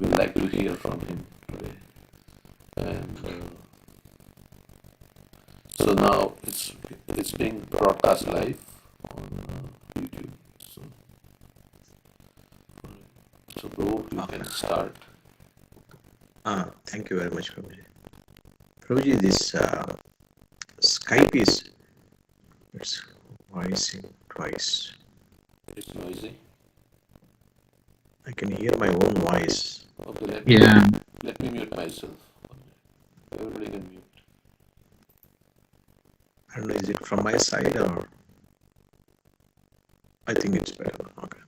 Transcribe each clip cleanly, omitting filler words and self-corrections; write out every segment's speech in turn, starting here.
would like to hear from him today. And so now it's being broadcast live on YouTube. So Prabhu, you can start. Thank you very much, Prabhuji. Prabhuji, this Skype is it's voicing twice. It's noisy. I can hear my own voice. Okay, let me mute myself. Everybody can mute. I don't know, is it from my side or? I think it's better. Okay.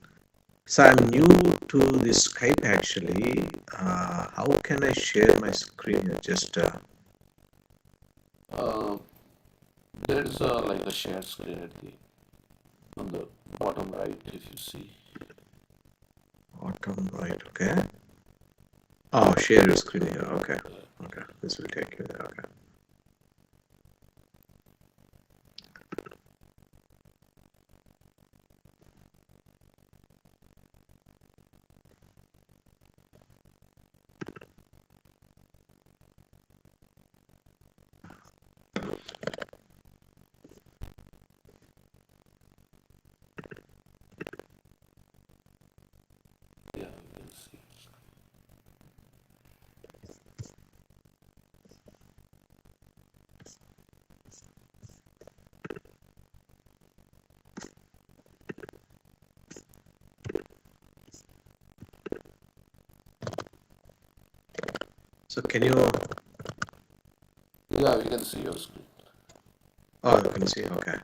So I'm new to this Skype actually. How can I share my screen? Just there is like a share screen on the bottom right, if you see. Bottom right, okay. Oh, share your screen here. Okay. Okay. This will take you there. Okay. Yeah, you can see. So can you? Yeah, we can see your screen. Oh, you can see. Okay.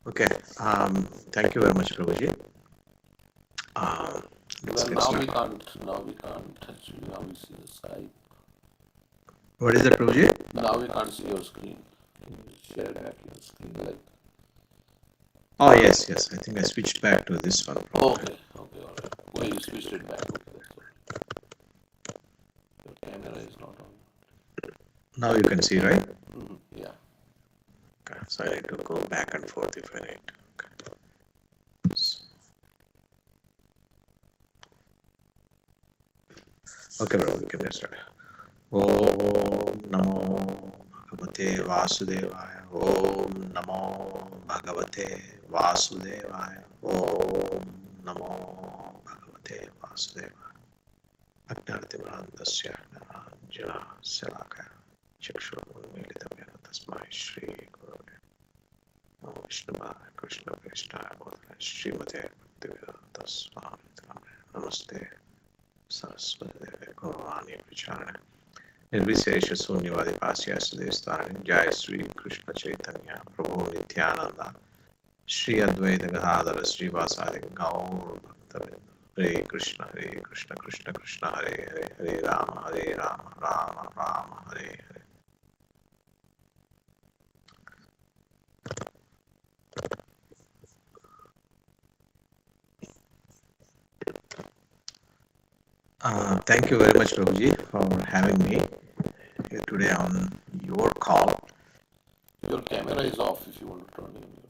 Okay. Thank you very much, Prabhuji. Let's Well, get now started. we can't. Now we can't. Actually, now we see the Skype. What is that, Prabhuji? Now we can't see your screen. Can you share back your screen? Like. Oh yes, yes. I think I switched back to this one. Okay. Okay. All right. Well, you switched it back. Okay, that's all. Your camera is not on. Now you can see, right? Yeah. Okay. So I need to go back and forth if I need. Okay, bro. We can get started. Om Namo Bhagavate Vasudevaya. Om Namo Bhagavate Vasudevaya. Om Namo Bhagavate Vasudevaya. Agnartimandasya Jana Salaka Chakshur Militam Tasmai Shri Guru Namo Vishnuvaya Krishna Krishna Bodhana Srimate Bhaktivedanta Swami Namaste Saraswati Gaurani Pracharana Nirvisesha Sunyavadi Pasya Sudesthani Jai Sri Krishna Chaitanya Prabhu Nityananda Shri Advaita Gadadhara Sri Vasadi Gaur Bhaktavinda Hare Krishna Krishna Krishna Hare Hare Hare Rama Rama Rama Hare Hare. Thank you very much, Prabhuji, for having me here today on your call. Your camera is off if you want to turn on your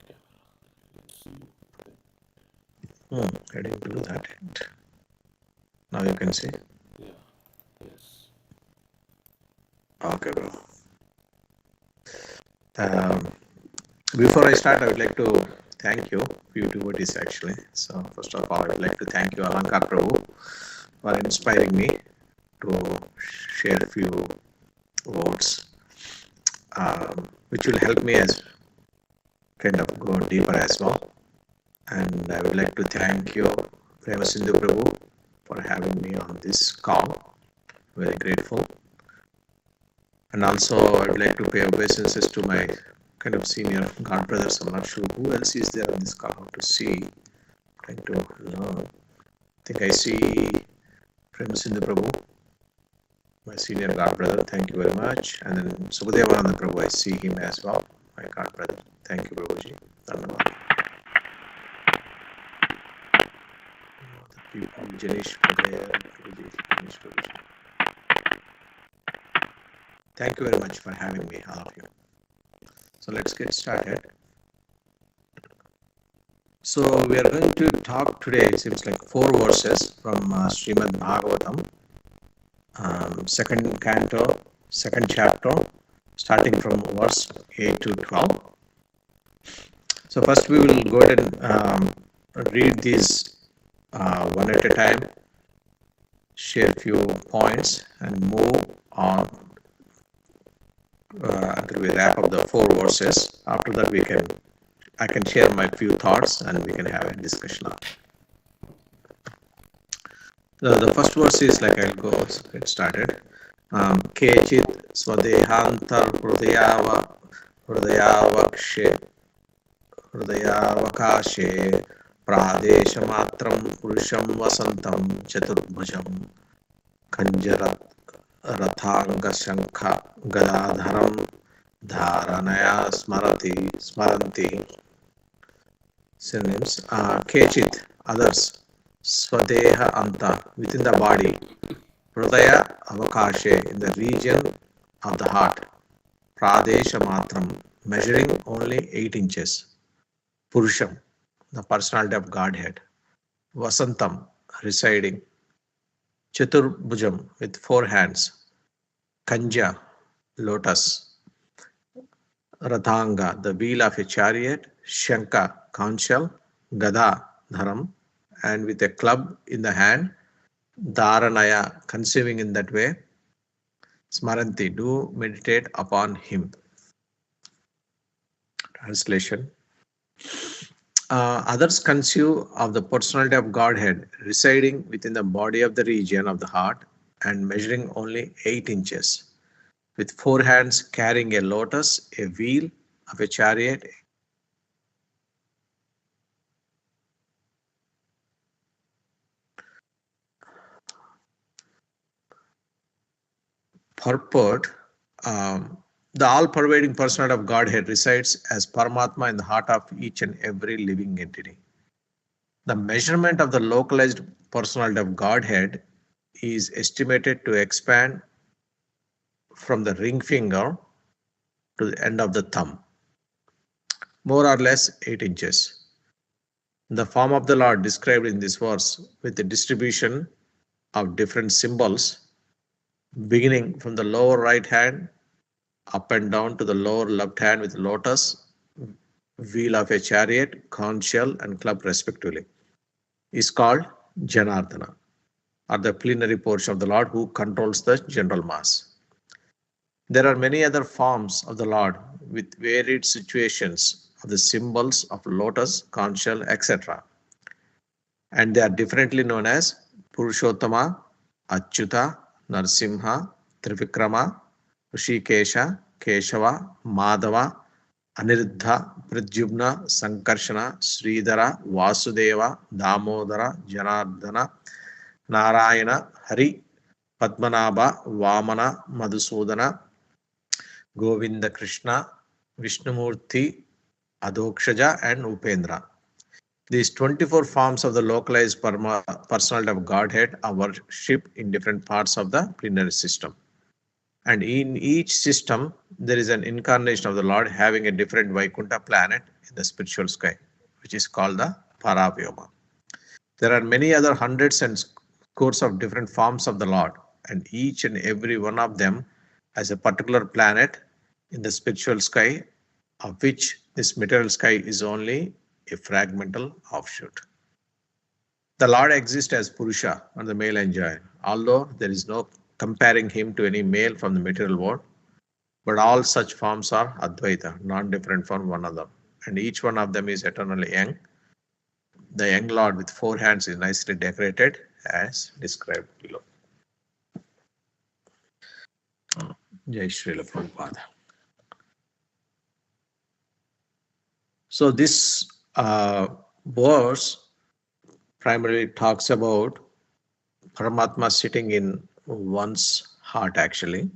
camera. I didn't do that yet. Now you can see? Yeah. Yes. Okay, bro. Before I start, I would like to thank you, few devotees actually. So first of all, I would like to thank you, Alankar Prabhu, for inspiring me to share a few words, which will help me as kind of go deeper as well. And I would like to thank you, Prema Sindhu Prabhu, for having me on this call. Very grateful. And also, I would like to pay obeisances to my kind of senior god brothers. I'm not sure who else is there on this call. How to see? Trying to learn. I think I see Prema Sindhu Prabhu, my senior god brother. Thank you very much. And then Sukadevananda Prabhu, I see him as well, my god brother. Thank you, Prabhuji. Dhanyavad. Janish Prabhuji. Thank you very much for having me, all of you. So let's get started. So we are going to talk today, it seems like 4 verses from Srimad Bhagavatam, second canto, second chapter, starting from verse 8 to 12. So first we will go ahead and read these one at a time, share a few points, and move on until we wrap up the 4 verses. After that, I can share my few thoughts and we can have a discussion. The first verse is like I'll go get started. Kechit swadehantar hridayavakashe pradeshamatram purusham vasantam chaturbhujam kanjarat rathanga shankha gadadharam dharanaya smaranti. Synonyms: kechit, others; swadeha anta, within the body; hridaya avakashe, in the region of the heart; pradesha matram, measuring only 8 inches; purusham, the personality of Godhead; vasantam, residing; chaturbhujam, with 4 hands; kanja, lotus; rathanga, the wheel of a chariot; shanka, conch shell; gada, dharam, and with a club in the hand; dharanaya, conceiving in that way; smaranti, do meditate upon him. Translation: others conceive of the personality of Godhead residing within the body of the region of the heart and measuring only 8 inches, with 4 hands, carrying a lotus, a wheel of a chariot, purport. The all-pervading personality of Godhead resides as Paramatma in the heart of each and every living entity. The measurement of the localized personality of Godhead is estimated to expand from the ring finger to the end of the thumb, more or less 8 inches. The form of the Lord described in this verse, with the distribution of different symbols, beginning from the lower right hand up and down to the lower left hand with lotus, wheel of a chariot, conch shell, and club respectively, is called Janardana, or the plenary portion of the Lord who controls the general mass. There are many other forms of the Lord with varied situations of the symbols of lotus, conch shell, etc. And they are differently known as Purushottama, Achyuta, Narsimha, Trivikrama, Rishikesha, Keshava, Madhava, Aniruddha, Pradyumna, Sankarshana, Sridhara, Vasudeva, Damodara, Janardana, Narayana, Hari, Padmanabha, Vamana, Madhusudana, Govinda Krishna, Vishnumurti, Adokshaja, and Upendra. These 24 forms of the localized personality of Godhead are worshipped in different parts of the plenary system. And in each system, there is an incarnation of the Lord having a different Vaikuntha planet in the spiritual sky, which is called the Paravyoma. There are many other hundreds and scores of different forms of the Lord, and each and every one of them has a particular planet in the spiritual sky, of which this material sky is only a fragmental offshoot. The Lord exists as Purusha, or the male enjoyer, although there is no comparing him to any male from the material world, but all such forms are Advaita, non-different from one another, and each one of them is eternally young. The young Lord with 4 hands is nicely decorated as described below. Jai Srila Prabhupada. So this verse primarily talks about Paramatma sitting in one's heart actually.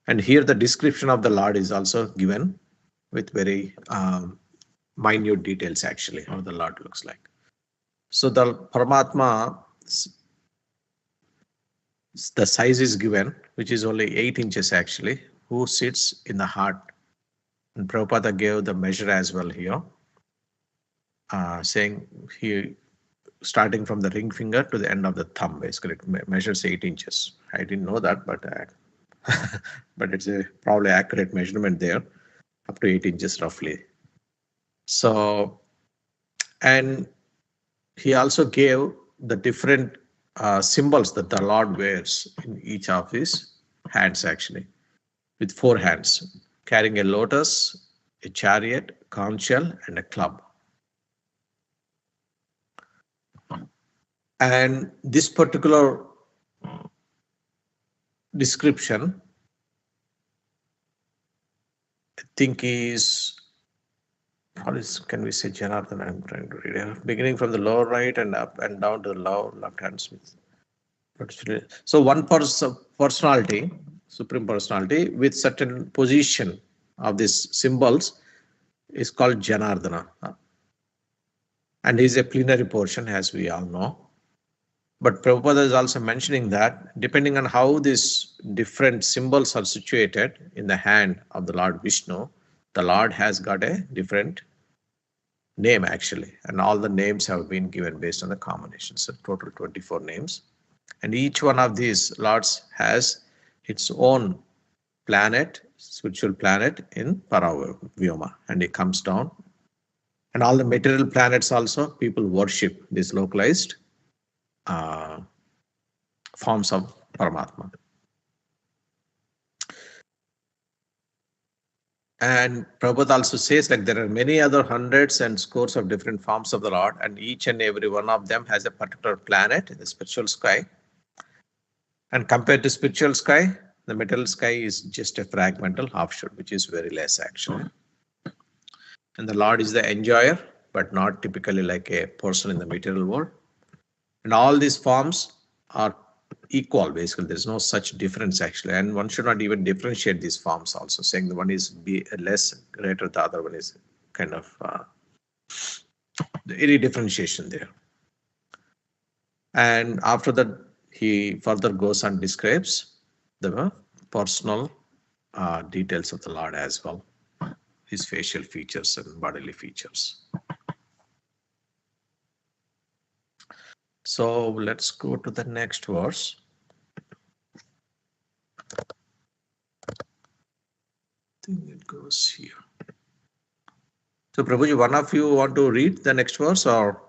And here the description of the Lord is also given with very minute details actually, how the Lord looks like. So the Paramatma, the size is given, which is only 8 inches actually, who sits in the heart And Prabhupada gave the measure as well here, saying he starting from the ring finger to the end of the thumb, basically it measures 8 inches. I didn't know that, but but it's a probably accurate measurement there, up to 8 inches roughly. So, and he also gave the different symbols that the Lord wears in each of his hands, actually, with 4 hands, carrying a lotus, a chariot, conch shell, and a club. And this particular description, I think, is, how is, can we say, Janardhan? I'm trying to read it. Beginning from the lower right and up and down to the lower left hand. So one personality, supreme personality, with certain position of these symbols is called Janardhana. And is a plenary portion, as we all know. But Prabhupada is also mentioning that depending on how these different symbols are situated in the hand of the Lord Vishnu, the Lord has got a different name actually. And all the names have been given based on the combinations. So total 24 names. And each one of these lords has its own planet, spiritual planet in Paravyoma. And it comes down. And all the material planets also, people worship these localized forms of Paramatma. And Prabhupada also says like there are many other hundreds and scores of different forms of the Lord, and each and every one of them has a particular planet in the spiritual sky. And compared to spiritual sky, the material sky is just a fragmental offshoot, which is very less actually. And the Lord is the enjoyer, but not typically like a person in the material world. And all these forms are equal, basically. There's no such difference actually. And one should not even differentiate these forms also, saying the one is less greater, the other one is kind of any differentiation there. And after that, he further goes and describes the personal details of the Lord as well, his facial features and bodily features. So let's go to the next verse. I think it goes here. So Prabhuji, one of you want to read the next verse or?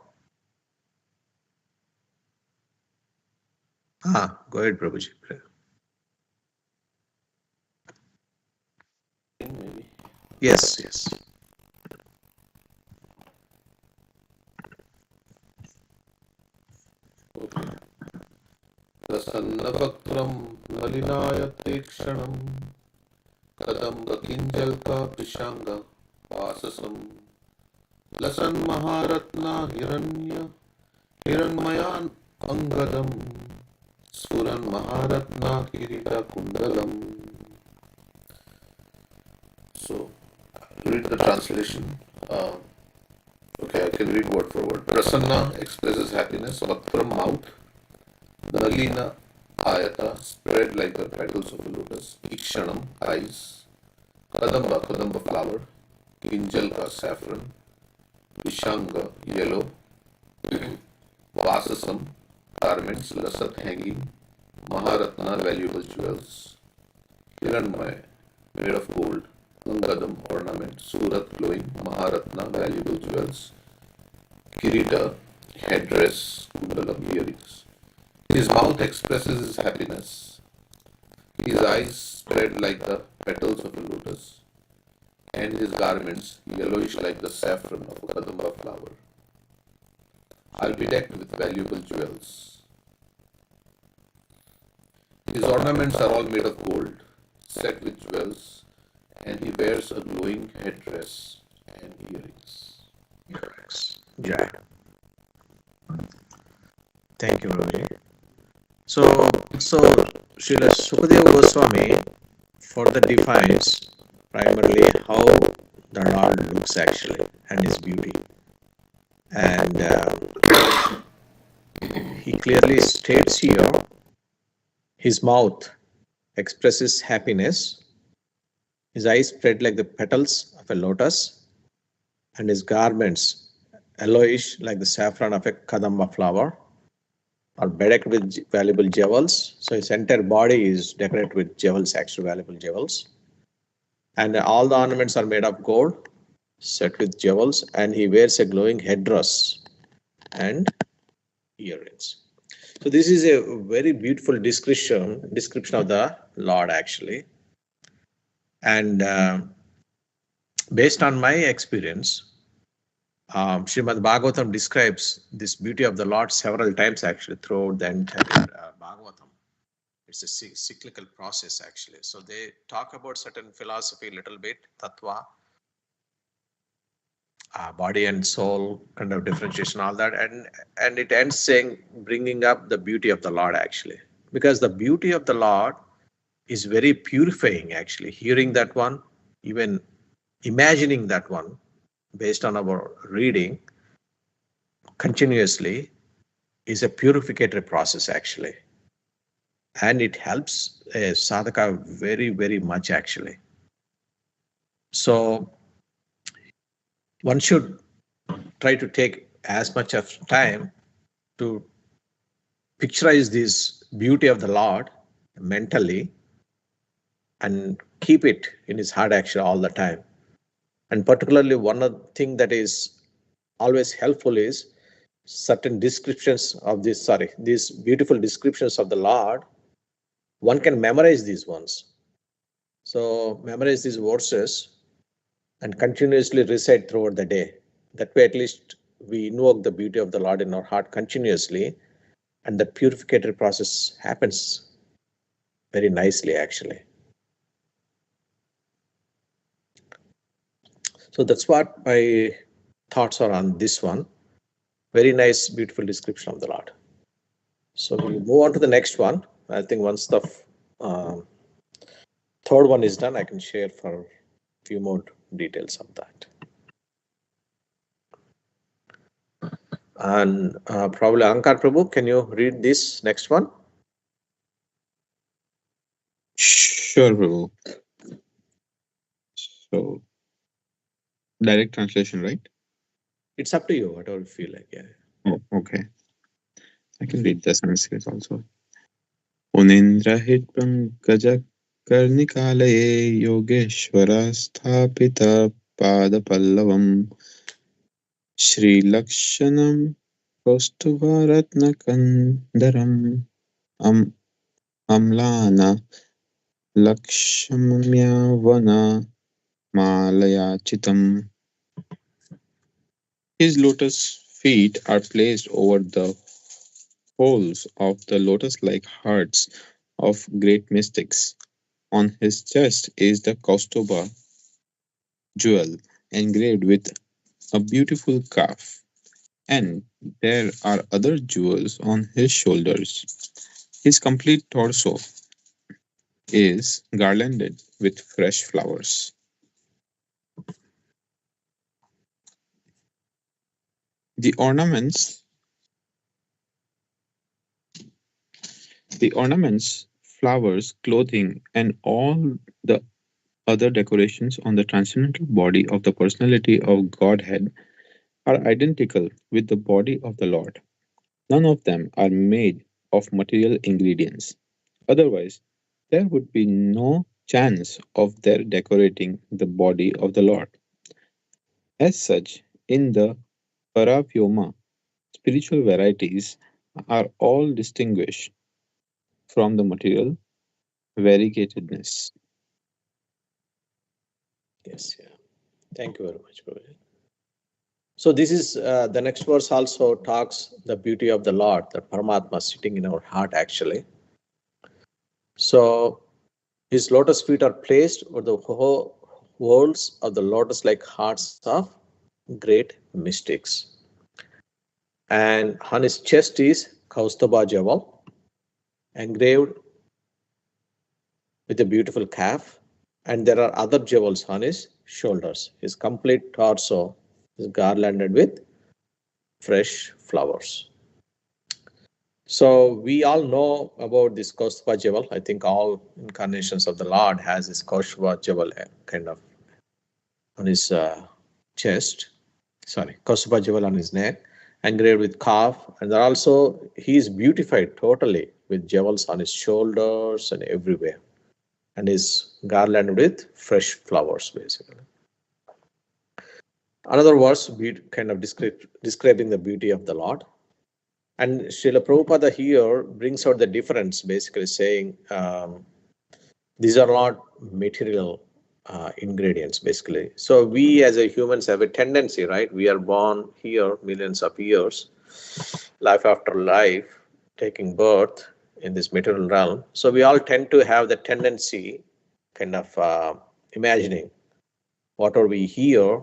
Go ahead, Prabhuji. Maybe. Yes, yes. Okay. Prasannabhaktram nalinayatrekshanam kadam gakinjalka pishanga vasasam lasan maharatna hiranmayan angadam suran maharatna kirita kundalam. So, read the translation. Okay, I can read word for word. Prasanna expresses happiness. Bhaktram, mouth. Nalina ayata, spread like the petals of a lotus. Ikshanam, eyes. Kadamba, flower. Kinjalka, saffron. Vishanga, yellow. Vasasam, garments. Lasat, hanging. Maharatna, valuable jewels. Hiranmaya, made of gold. Angadam, ornament. Surat, glowing. Maharatna, valuable jewels. Kirita, headdress. Kundalam, earrings. His mouth expresses his happiness. His eyes spread like the petals of a lotus, and his garments yellowish like the saffron of a kadamba flower. I'll be decked with valuable jewels. His ornaments are all made of gold, set with jewels, and he wears a glowing headdress and earrings. Yeah. Thank you, Prabhuji. So Srila Sukadeva Goswami further defines primarily how the Lord looks actually and his beauty. And he clearly states here his mouth expresses happiness, His eyes spread like the petals of a lotus, and his garments yellowish like the saffron of a kadamba flower, are bedecked with valuable jewels. So his entire body is decorated with jewels, actual valuable jewels. And all the ornaments are made of gold, set with jewels, and he wears a glowing headdress and earrings. So this is a very beautiful description of the Lord actually. And based on my experience, Srimad Bhagavatam describes this beauty of the Lord several times actually throughout the entire Bhagavatam. It's a cyclical process actually. So they talk about certain philosophy a little bit, tattva, body and soul kind of differentiation, all that, and it ends saying bringing up the beauty of the Lord actually, because the beauty of the Lord is very purifying actually. Hearing that one, even imagining that one, based on our reading continuously, is a purificatory process actually, and it helps a sadhaka very very much actually. So one should try to take as much of time to picturize this beauty of the Lord mentally and keep it in his heart actually all the time. And particularly one of the thing that is always helpful is certain descriptions of these beautiful descriptions of the Lord. One can memorize these ones. So memorize these verses and continuously recite throughout the day. That way at least we invoke the beauty of the Lord in our heart continuously, and the purificatory process happens very nicely actually. So that's what my thoughts are on this one. Very nice, beautiful description of the Lord. So we'll move on to the next one. I think once the third one is done, I can share for a few more details of that. And probably Ankar Prabhu, can you read this next one? Sure, Prabhu. So, direct translation, right? It's up to you, whatever you feel like. Yeah. Oh, okay. I can read the Sanskrit also. Unindra hit pankaj karnikalaye yogeshwara sthapita pada pallavam Shri Lakshanam Kaustuvaratna Kandaram Amlana Lakshamyavana Malayachitam. His lotus feet are placed over the holes of the lotus-like hearts of great mystics. On his chest is the Kaustuba jewel engraved with a beautiful calf, and there are other jewels on his shoulders. His complete torso is garlanded with fresh flowers. The ornaments flowers, clothing, and all the other decorations on the transcendental body of the personality of Godhead are identical with the body of the Lord. None of them are made of material ingredients. Otherwise, there would be no chance of their decorating the body of the Lord. As such, in the Paravyoma, spiritual varieties are all distinguished from the material variegatedness. Yes. Yeah. Thank you very much, Prabhu. So this is the next verse also talks the beauty of the Lord, the Paramatma sitting in our heart actually. So his lotus feet are placed over the holes of the lotus-like hearts of great mystics. And on his chest is Kaustubha jewel, engraved with a beautiful calf. And there are other jewels on his shoulders. His complete torso is garlanded with fresh flowers. So we all know about this Kaustubha jewel. I think all incarnations of the Lord has this Kaustubha jewel kind of on his chest. Sorry, Kaustubha jewel on his neck, engraved with calf, and there also he is beautified totally with jewels on his shoulders and everywhere, and is garlanded with fresh flowers basically. Another verse kind of describing the beauty of the Lord. And Srila Prabhupada here brings out the difference, basically saying these are not material ingredients, basically. So we as a humans have a tendency, right? We are born here millions of years, life after life, taking birth in this material realm. So we all tend to have the tendency, kind of imagining what are we here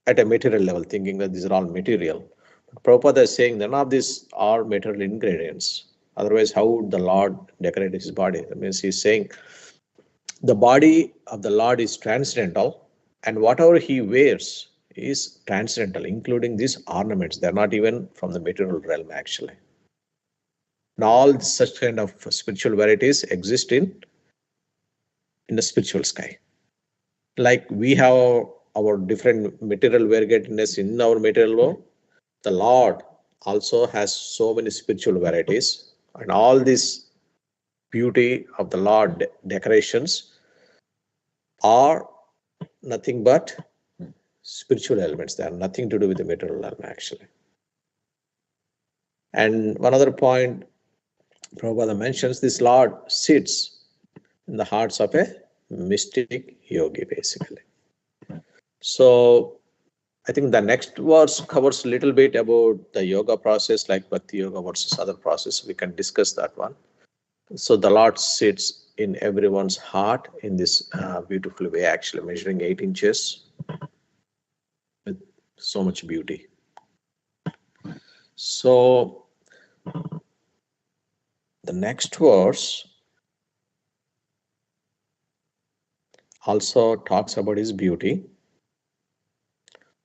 at a material level, thinking that these are all material. But Prabhupada is saying none of these are material ingredients. Otherwise, how would the Lord decorate his body? That means he's saying the body of the Lord is transcendental, and whatever he wears is transcendental, including these ornaments. They're not even from the material realm, actually. And all such kind of spiritual varieties exist in the spiritual sky. Like we have our different material varieties in our material world, the Lord also has so many spiritual varieties, and all this beauty of the Lord decorations are nothing but spiritual elements. They have nothing to do with the material realm, actually. And one other point Prabhupada mentions, this Lord sits in the hearts of a mystic yogi, basically. So I think the next verse covers a little bit about the yoga process, like Bhakti Yoga versus other process. We can discuss that one. So the Lord sits in everyone's heart in this beautiful way, actually measuring 8 inches with so much beauty. So the next verse also talks about his beauty.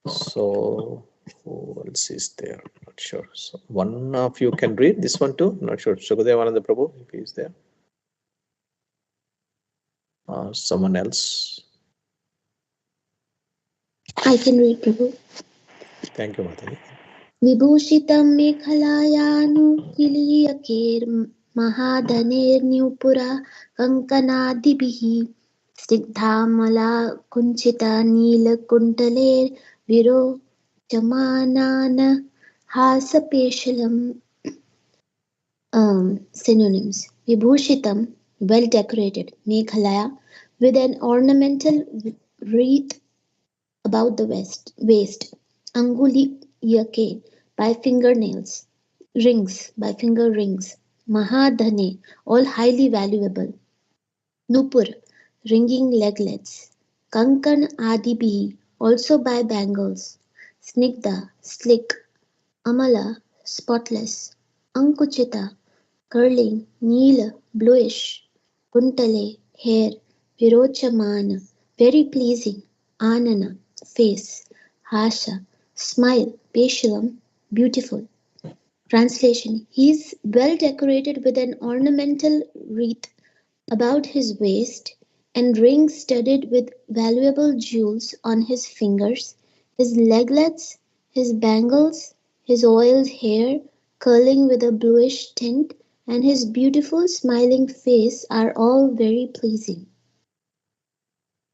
So who else is there? Not sure. So one of you can read this one too. Not sure. Sukadevananda Prabhu, if he is there. Someone else. I can read, Prabhu. Thank you, Mataji. विभूषितं मेखलायानुकीर्यकेर्महाधनेर्न्यूपुरा कङ्कणादिभिः स्निग्धामलाकुञ्चितानीलकुण्टलैर्विरोचमानान् हासपेशलम्. Synonyms: Vibhushitam, well decorated, Meghalaya, with an ornamental wreath about the waist, Anguliyake, by fingernails, rings, by finger rings, Mahadhane, all highly valuable, Nupur, ringing leglets, Kankan Adibihi, also by bangles, Snigdha, slick, Amala, spotless, Ankuchita, curling, Neela, bluish, Kuntale, hair, Virochamana, very pleasing, Anana, face, Hasha, smile, Peshalam, beautiful. Translation: He is well decorated with an ornamental wreath about his waist, and rings studded with valuable jewels on his fingers, his leglets, his bangles, his oiled hair, curling with a bluish tint, and his beautiful smiling face are all very pleasing.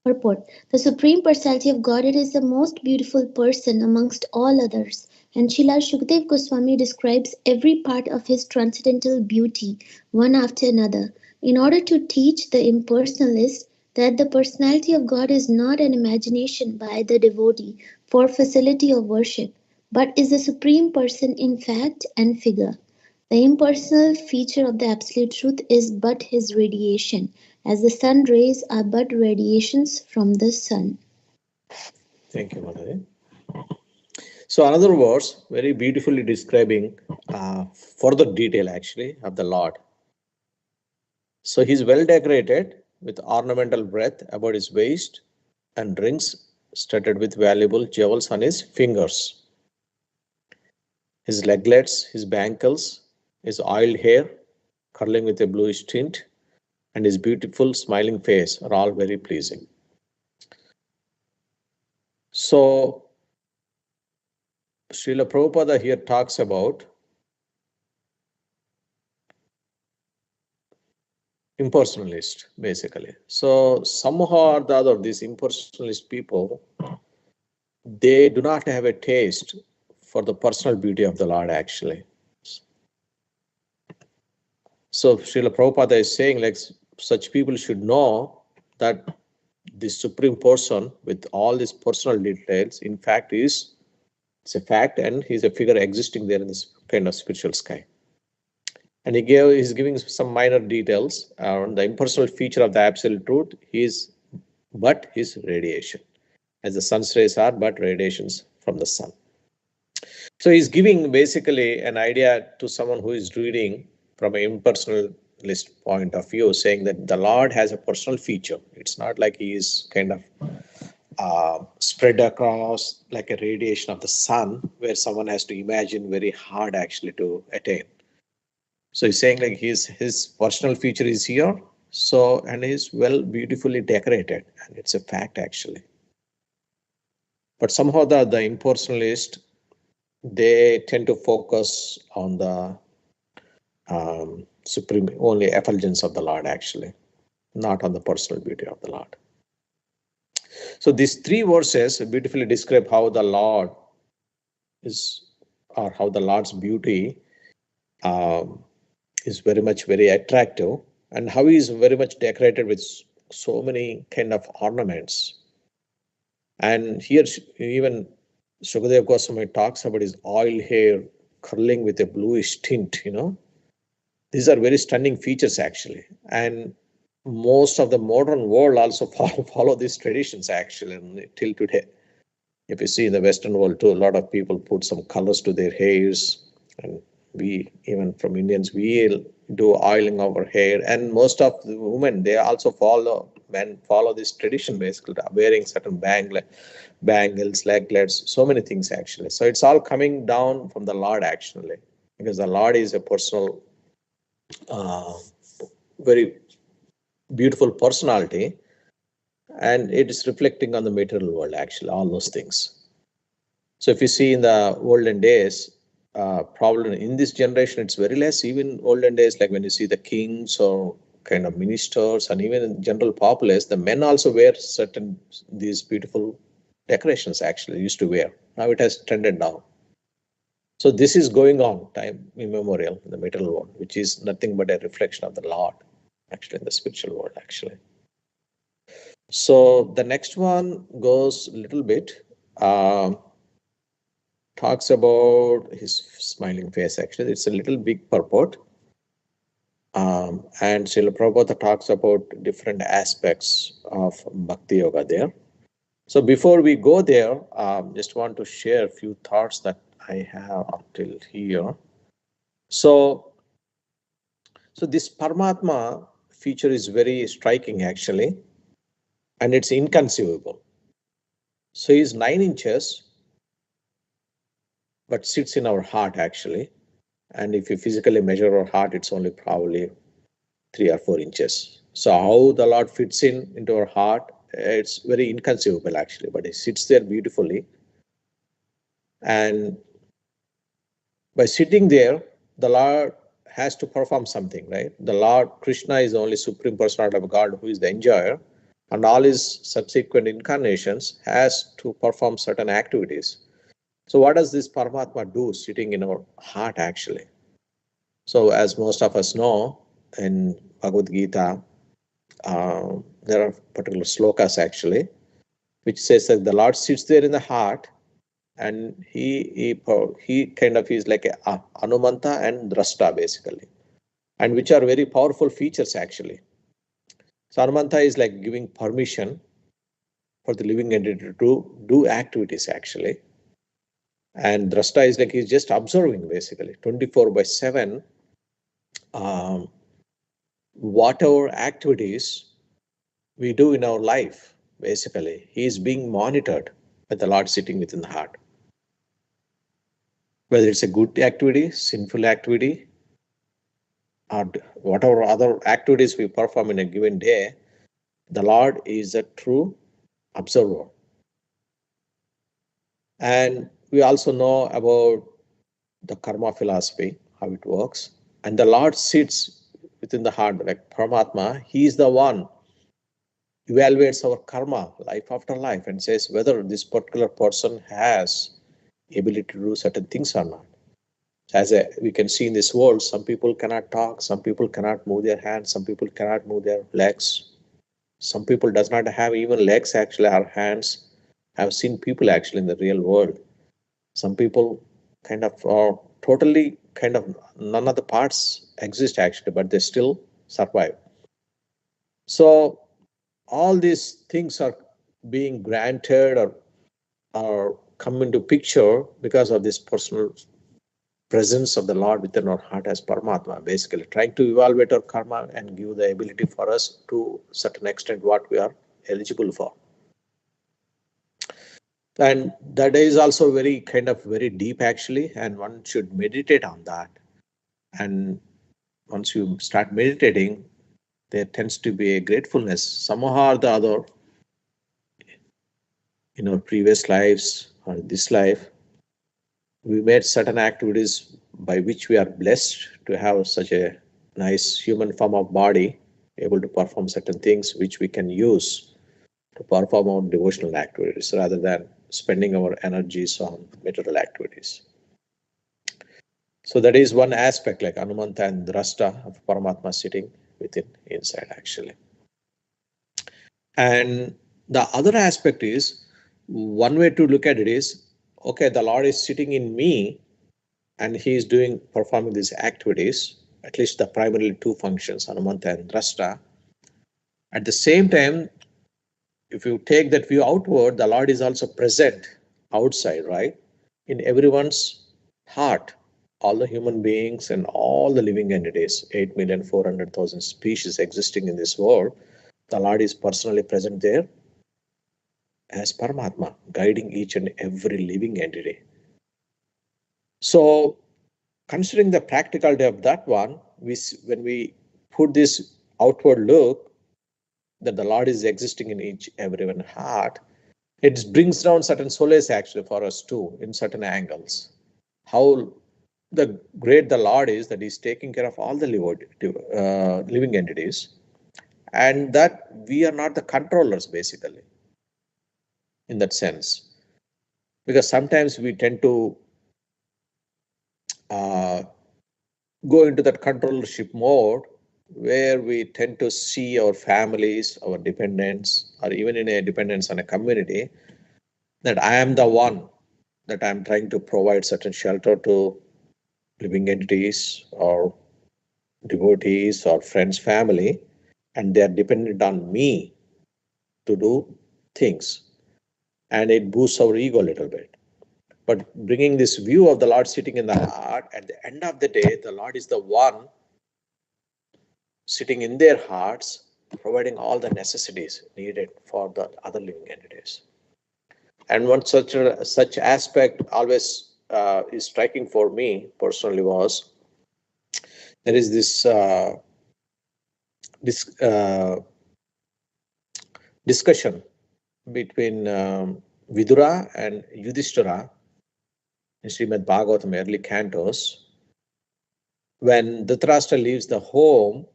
Purport: The Supreme Personality of Godhead is the most beautiful person amongst all others, and Srila Shukdev Goswami describes every part of his transcendental beauty, one after another, in order to teach the impersonalist that the personality of God is not an imagination by the devotee for facility of worship, but is the Supreme Person in fact and figure. The impersonal feature of the Absolute Truth is but his radiation, as the sun rays are but radiations from the sun. Thank you, Mataji. So another verse, very beautifully describing further detail actually of the Lord. So he's well decorated with ornamental wreath about his waist and rings studded with valuable jewels on his fingers. his leglets, his ankles, his oiled hair curling with a bluish tint, and his beautiful smiling face are all very pleasing. So Srila Prabhupada here talks about impersonalist, basically. So somehow or the other, these impersonalist people, they do not have a taste for the personal beauty of the Lord, actually. So Srila Prabhupada is saying, like, such people should know that the Supreme Person with all these personal details, in fact, it's a fact, and he's a figure existing there in this kind of spiritual sky. And he's giving some minor details on the impersonal feature of the absolute truth. His radiation, as the sun's rays are but radiations from the sun. So he's giving basically an idea to someone who is reading from an impersonalist point of view, saying that the Lord has a personal feature. It's not like he is kind of spread across like a radiation of the sun, where someone has to imagine very hard actually to attain. So he's saying like his personal feature is here. So, and he's well beautifully decorated, and it's a fact actually. But somehow the impersonalist, they tend to focus on the supreme only effulgence of the Lord actually, not on the personal beauty of the Lord. So these three verses beautifully describe how the Lord is, or how the Lord's beauty is very attractive, and how he is very much decorated with so many kind of ornaments. And here even Sukadeva Goswami talks about his oil hair curling with a bluish tint, These are very stunning features actually. And most of the modern world also follow these traditions actually till today. If you see in the Western world too, a lot of people put some colors to their hairs, and we, even from Indians, we do oiling of our hair, and most of the women, they also follow this tradition, basically wearing certain bangles, leglets, so many things actually. So it's all coming down from the Lord actually, because the Lord is a personal, very beautiful personality, and it is reflecting on the material world actually, all those things. So if you see in the olden days, probably in this generation it's very less. Even olden days, like when you see the kings or kind of ministers, and even in general populace, the men also wear certain these beautiful decorations actually used to wear. Now it has trended down. So this is going on time immemorial in the material world, which is nothing but a reflection of the Lord actually in the spiritual world actually. So the next one goes a little bit, talks about his smiling face actually. It's a little big purport. And Srila Prabhupada talks about different aspects of Bhakti Yoga there. So before we go there, just want to share a few thoughts that I have up till here. So this Paramatma feature is very striking actually, and it's inconceivable. So he's 9 inches, but sits in our heart actually. And if you physically measure our heart, it's only probably 3 or 4 inches. So how the Lord fits into our heart, it's very inconceivable actually, but he sits there beautifully. And by sitting there, the Lord has to perform something, right? The Lord Krishna is the only Supreme Personality of God who is the enjoyer, and all his subsequent incarnations has to perform certain activities. So what does this Paramatma do sitting in our heart actually? So as most of us know, in Bhagavad Gita, there are particular slokas actually, which says that the Lord sits there in the heart, and he kind of is like a Anumanta and Drashta basically, and which are very powerful features actually. So Anumanta is like giving permission for the living entity to do activities actually, and Drashta is like he's just observing basically 24/7 whatever activities we do in our life. Basically, he is being monitored by the Lord sitting within the heart. whether it's a good activity, sinful activity, or whatever other activities we perform in a given day, the Lord is a true observer. And we also know about the karma philosophy, how it works. And the Lord sits within the heart, like Paramatma. He is the one evaluates our karma life after life and says whether this particular person has ability to do certain things or not. We can see in this world, some people cannot talk, some people cannot move their hands, some people cannot move their legs. Some people does not have even legs actually or hands. I've seen people actually in the real world. Some people kind of are totally kind of none of the parts exist actually, but they still survive. So all these things are being granted or come into picture because of this personal presence of the Lord within our heart as Paramatma, basically trying to evaluate our karma and give the ability for us to certain extent what we are eligible for. And that is also very kind of very deep actually, and one should meditate on that. And once you start meditating, there tends to be a gratefulness somehow or the other in our previous lives or this life. We made certain activities by which we are blessed to have such a nice human form of body, able to perform certain things which we can use to perform our devotional activities rather than spending our energies on material activities. So that is one aspect, like Anumanta and Drashta of Paramatma sitting within inside actually. And the other aspect is, one way to look at it is, okay, the Lord is sitting in me and he is performing these activities, at least the primarily two functions, Anumanta and Drashta. At the same time, if you take that view outward, the Lord is also present outside, right? In everyone's heart, all the human beings and all the living entities, 8,400,000 species existing in this world, the Lord is personally present there as Paramatma, guiding each and every living entity. So, considering the practicality of that one, when we put this outward look that the Lord is existing in each everyone's heart, it brings down certain solace actually for us too in certain angles. How the great the Lord is that He's taking care of all the living entities, and that we are not the controllers basically in that sense, because sometimes we tend to go into that controllership mode where we tend to see our families, our dependents, or even in a dependence on a community, that I am the one that I'm trying to provide certain shelter to living entities or devotees or friends, family, and they are dependent on me to do things. And it boosts our ego a little bit. But bringing this view of the Lord sitting in the heart, at the end of the day, the Lord is the one sitting in their hearts, providing all the necessities needed for the other living entities. And one such aspect always is striking for me personally was, there is this discussion between Vidura and Yudhishthira in Srimad Bhagavatam early cantos. When Dhritarashtra leaves the home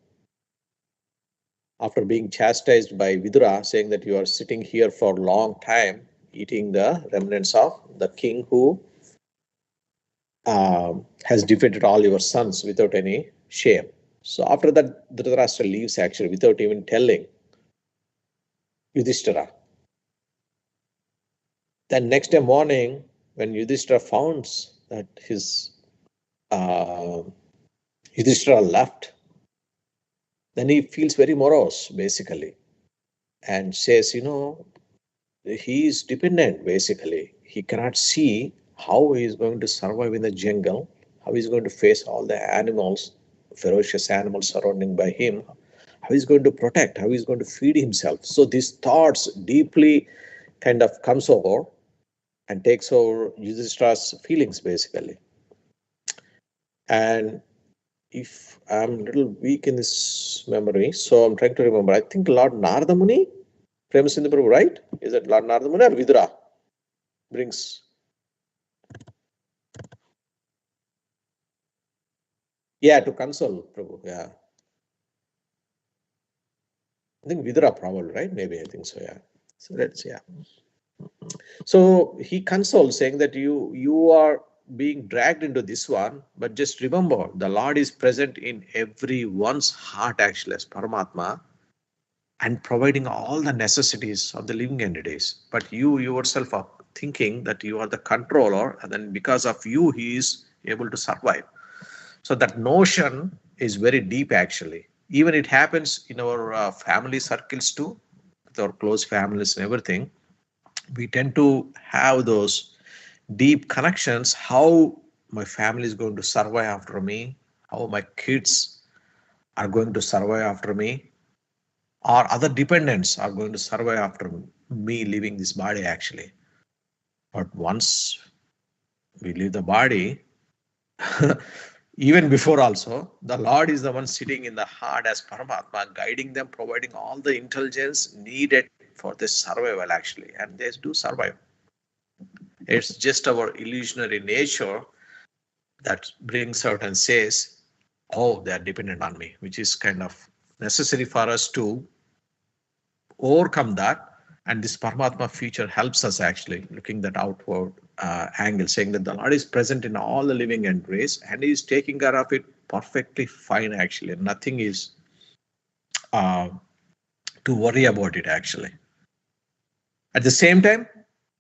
after being chastised by Vidura, saying that you are sitting here for a long time eating the remnants of the king who has defeated all your sons without any shame. So after that, Dhritarashtra leaves actually without even telling Yudhishthira. Then next day morning, when Yudhishthira finds that his Yudhishthira left, then he feels very morose basically and says, he is dependent basically. He cannot see how he is going to survive in the jungle, how he is going to face all the animals, ferocious animals surrounding by him, how he is going to protect, how he is going to feed himself. So these thoughts deeply kind of comes over and takes over Yudhishthira's feelings basically. And if I'm a little weak in this memory, so I'm trying to remember. I think Lord Narada Muni, Premasindhu Prabhu, right? Is it Lord Narada Muni or Vidura brings? Yeah, to console Prabhu. Yeah, I think Vidura probably, right? Maybe I think so. Yeah. So let's yeah. So he consoles, saying that you are being dragged into this one, but just remember the Lord is present in everyone's heart actually as Paramatma and providing all the necessities of the living entities. But you yourself are thinking that you are the controller, and then because of you, he is able to survive. So that notion is very deep actually. Even it happens in our family circles too, with our close families and everything. We tend to have those deep connections. How my family is going to survive after me, how my kids are going to survive after me, or other dependents are going to survive after me leaving this body actually. But once we leave the body, even before also, the Lord is the one sitting in the heart as Paramatma, guiding them, providing all the intelligence needed for this survival actually. And they do survive. It's just our illusionary nature that brings out and says, oh, they are dependent on me, which is kind of necessary for us to overcome that. And this Paramatma feature helps us actually looking that outward angle, saying that the Lord is present in all the living entities and he is taking care of it perfectly fine actually. And nothing is uh, to worry about it actually. At the same time,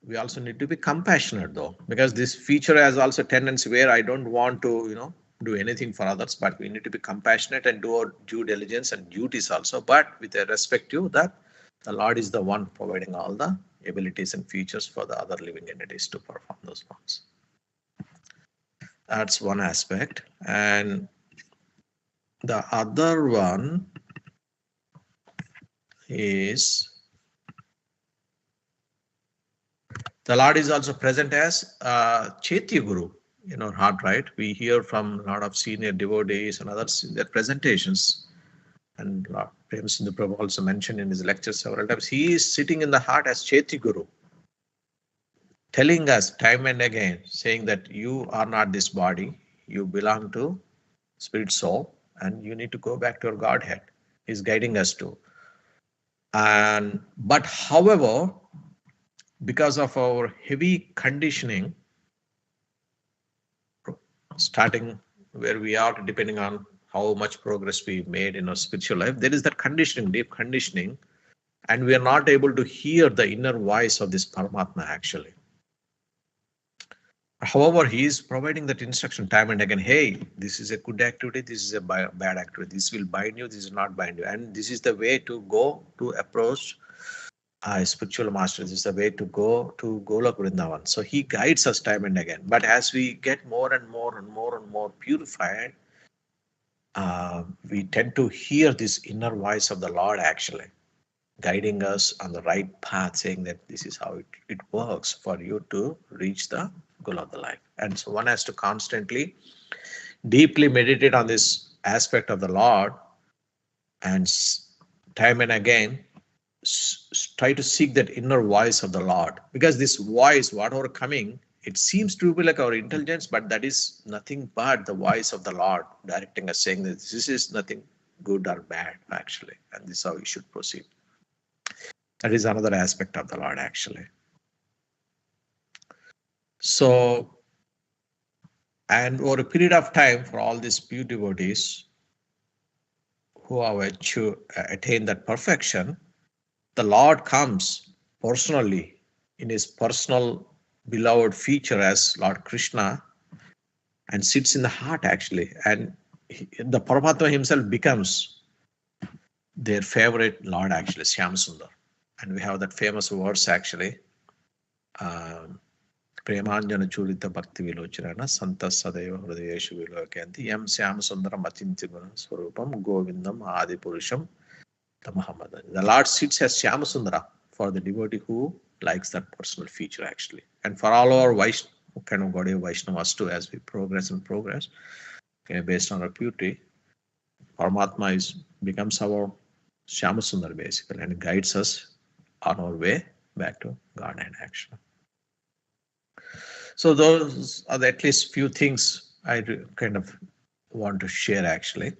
we also need to be compassionate though, because this feature has also tendency where I don't want to, do anything for others, but we need to be compassionate and do our due diligence and duties also, but with a respect to that the Lord is the one providing all the abilities and features for the other living entities to perform those ones. That's one aspect. And the other one is the Lord is also present as Chaitya Guru in our heart, right? We hear from a lot of senior devotees and others in their presentations. And Lord Premasindhu Prabhu also mentioned in his lectures several times, he is sitting in the heart as Chaitya Guru, telling us time and again, saying that you are not this body, you belong to spirit soul, and you need to go back to your Godhead. He's guiding us to. But however, because of our heavy conditioning, starting where we are, depending on how much progress we made in our spiritual life, there is that conditioning, deep conditioning, and we are not able to hear the inner voice of this Paramatma actually. However, he is providing that instruction time and again, hey, this is a good activity, this is a bad activity, this will bind you, this is not bind you, and this is the way to go to approach spiritual master. This is the way to go to Golok Vrindavan. So he guides us time and again. But as we get more and more and more and more purified, we tend to hear this inner voice of the Lord actually guiding us on the right path, saying that this is how it works for you to reach the goal of the life. And so one has to constantly deeply meditate on this aspect of the Lord and time and again try to seek that inner voice of the Lord, because this voice, whatever coming, it seems to be like our intelligence, but that is nothing but the voice of the Lord directing us, saying that this is nothing good or bad actually, and this is how we should proceed. That is another aspect of the Lord actually. So, and over a period of time, for all these pure devotees who have attained that perfection, the Lord comes personally in his personal beloved feature as Lord Krishna and sits in the heart actually. And the Paramatma himself becomes their favorite Lord actually, Syamasundar. And we have that famous verse actually. Premanjana Churita Bhakti Vilochana Santa Sadeva Hridayeshu Vilokanti Yam Syamasundara Machintiguna Swarupam Govindam Adi Purusham Tamahamadan. The Lord sits as Syamasundara for the devotee who likes that personal feature actually. And for all our kind of Gaudiya Vaishnavas too, as we progress and progress, okay, based on our beauty, Paramatma becomes our Shyamasundar basically and guides us on our way back to Godhead action. So those are at least few things I kind of want to share actually.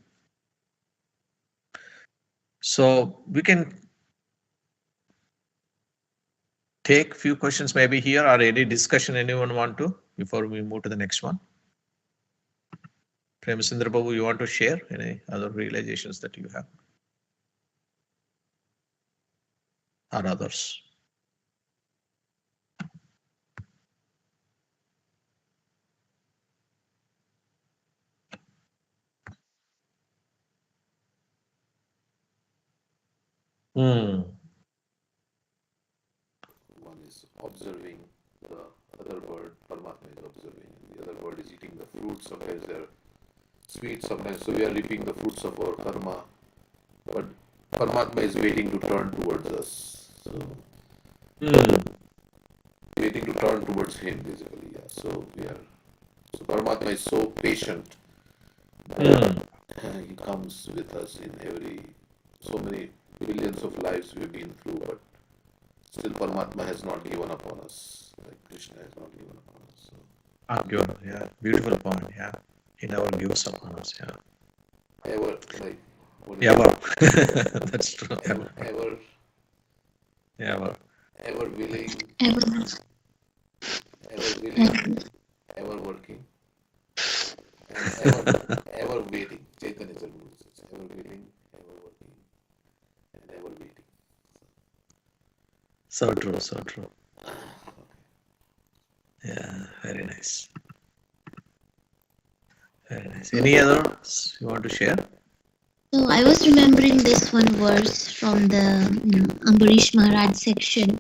So we can take few questions maybe here or any discussion anyone want to before we move to the next one. Premchandra Babu, you want to share any other realizations that you have or others? Hmm. One is observing the other bird, Paramatma is observing, the other bird is eating the fruits. Sometimes they're sweet, sometimes so we are reaping the fruits of our karma, but Paramatma is waiting to turn towards us. So waiting to turn towards him basically. Yeah. So we are so Paramatma is so patient that he comes with us in every so many billions of lives we've been through, but still Paramatma has not given up on us. Like Krishna has not given up on us. So Yeah, beautiful point. Yeah, he never gives up on us. Yeah, ever like what is yeah, it? well, that's true. Ever ever Yeah, well, ever willing, Ever, ever willing, ever. ever working, and ever waiting. Chaitanya Chandra says, ever willing, ever working, and ever waiting. so true, so true. Yeah, very nice. Very nice. Any others you want to share? So I was remembering this one verse from the Ambarish Maharaj section,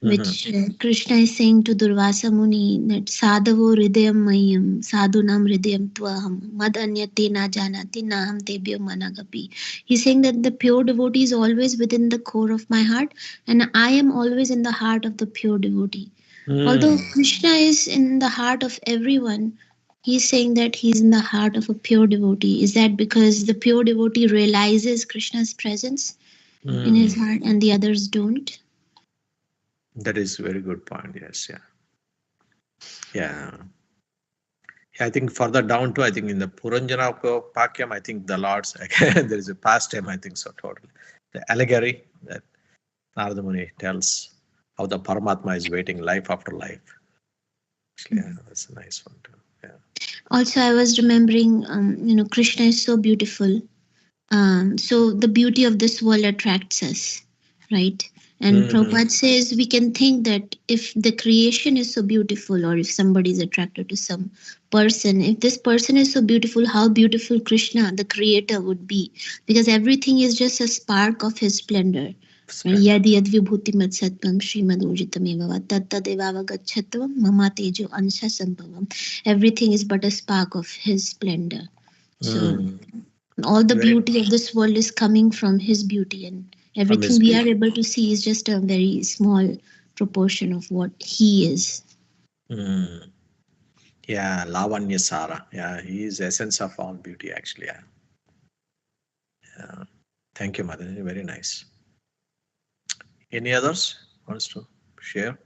which Krishna is saying to Durvasa Muni that Sadhavo Hridayam Mayam, Sadhunam Hridayam Tvaham, Mad Anyate na Janati Naham Tebhyo Managapi. He's saying that the pure devotee is always within the core of my heart, and I am always in the heart of the pure devotee. Although Krishna is in the heart of everyone, he's saying that he's in the heart of a pure devotee. Is that because the pure devotee realizes Krishna's presence in his heart and the others don't? That is a very good point. Yes, yeah. Yeah. I think further down to, I think in the Puranjana Pakyam, I think the Lord's, there is a pastime, I think so totally. The allegory that Narada Muni tells how the Paramatma is waiting life after life. Actually, yeah, that's a nice one too. Yeah. Also, I was remembering, Krishna is so beautiful. So the beauty of this world attracts us, right? And Prabhupada says we can think that if the creation is so beautiful, or if somebody is attracted to some person, if this person is so beautiful, how beautiful Krishna, the creator, would be. Because everything is just a spark of his splendor. Yad yad vibhuti mad satvam srimad urjitameva tattadevavagachatvam mama tejo ansha sambhavam. Everything is but a spark of his splendor. So all the Very beauty of this world is coming from his beauty, and from everything his we are beauty. able to see is just a very small proportion of what he is. Yeah, Lavanya Sara. Yeah, he is essence of all beauty actually. Yeah. Yeah. Thank you, Madan. Very nice. Any others wants to share?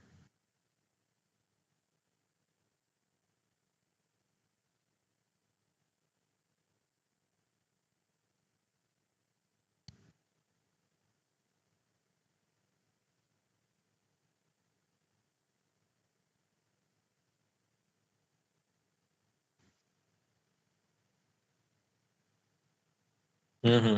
Mm-hmm.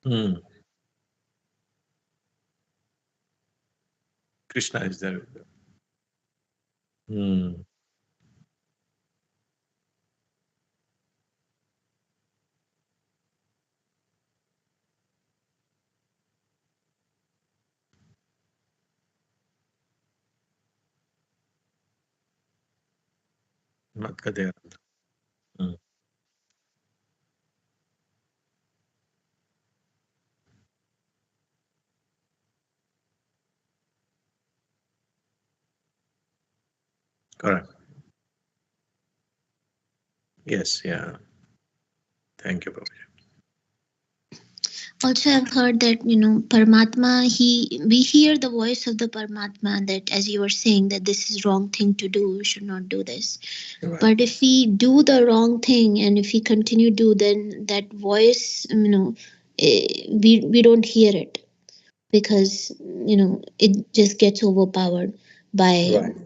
Mm. Krishna is there. Mm. Matkadea. Correct. Yes, yeah. Thank you, Prabhu. Also, I've heard that, Paramatma, we hear the voice of the Paramatma that, as you were saying, that this is wrong thing to do, we should not do this. Right. But if we do the wrong thing and if we continue to do, then that voice, we don't hear it, because it just gets overpowered by, Right.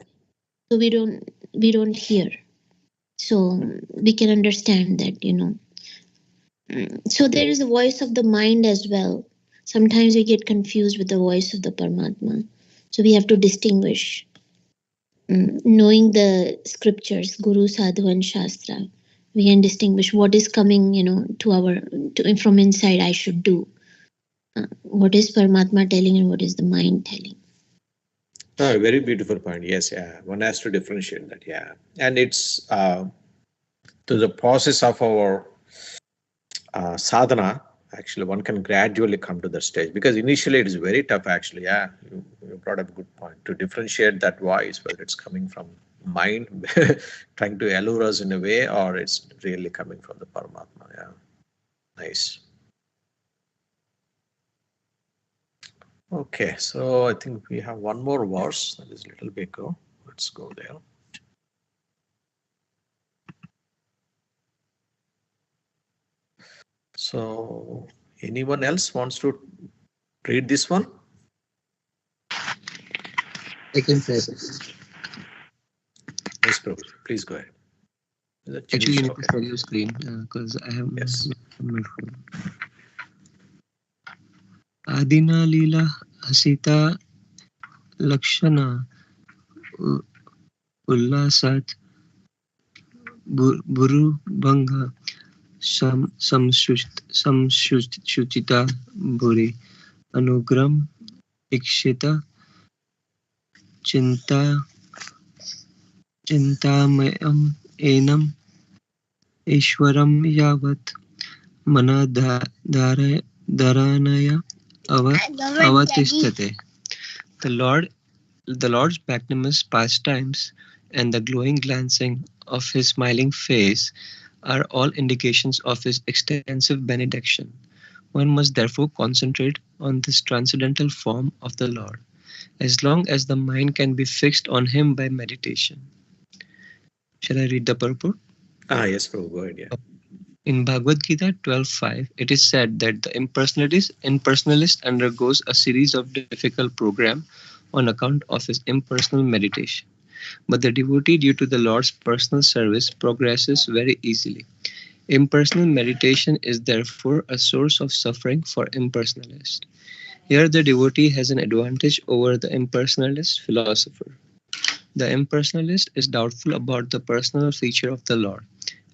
so we don't hear. So we can understand that, so there is a voice of the mind as well. Sometimes we get confused with the voice of the Paramatma. So we have to distinguish. Knowing the scriptures, Guru, Sadhu, and Shastra, we can distinguish what is coming, from inside I should do. What is Paramatma telling and what is the mind telling. Oh, very beautiful point. Yes, yeah. One has to differentiate that. Yeah, and it's to the process of our sadhana. Actually, one can gradually come to that stage, because initially it is very tough. Actually, yeah, you brought up a good point to differentiate that voice, whether it's coming from mind trying to allure us in a way, or it's really coming from the Paramatma. Yeah, nice. Okay, so I think we have one more verse that is a little bigger. Let's go there. So, anyone else wants to read this one? I can say. Yes, Prabhu. Please go ahead. Actually, you need to Okay. share your screen because I have Yes. my phone. Adina Lila Hasita Lakshana Ullasat Buru Banga Samshuchita Buri Anugram Ikshita Chinta Chintamayam Enam Ishwaram Yavat Mana Dharanaya Avatistate. The Lord The Lord's magnanimous pastimes and the glowing glancing of his smiling face are all indications of his extensive benediction. One must therefore concentrate on this transcendental form of the Lord, as long as the mind can be fixed on him by meditation. Shall I read the purport? Yes, Prabhu. Go ahead. Yeah. In Bhagavad Gita 12.5, it is said that the impersonalist undergoes a series of difficult program on account of his impersonal meditation. But the devotee, due to the Lord's personal service, progresses very easily. Impersonal meditation is therefore a source of suffering for impersonalists. Here the devotee has an advantage over the impersonalist philosopher. The impersonalist is doubtful about the personal feature of the Lord,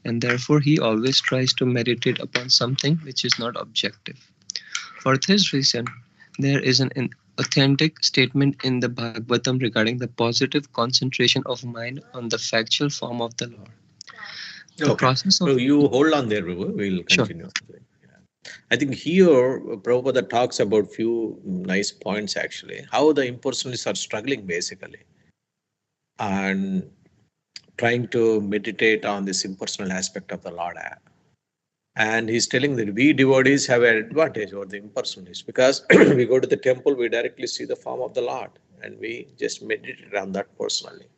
and therefore he always tries to meditate upon something which is not objective. For this reason, there is an authentic statement in the Bhagavatam regarding the positive concentration of mind on the factual form of the Lord. The Okay. process So of you hold on there, Prabhu. We'll Sure. continue. I think here Prabhupada talks about few nice points actually. How the impersonalists are struggling basically, and trying to meditate on this impersonal aspect of the Lord. And he's telling that we devotees have an advantage over the impersonalists, because we go to the temple, we directly see the form of the Lord, and we just meditate on that personally,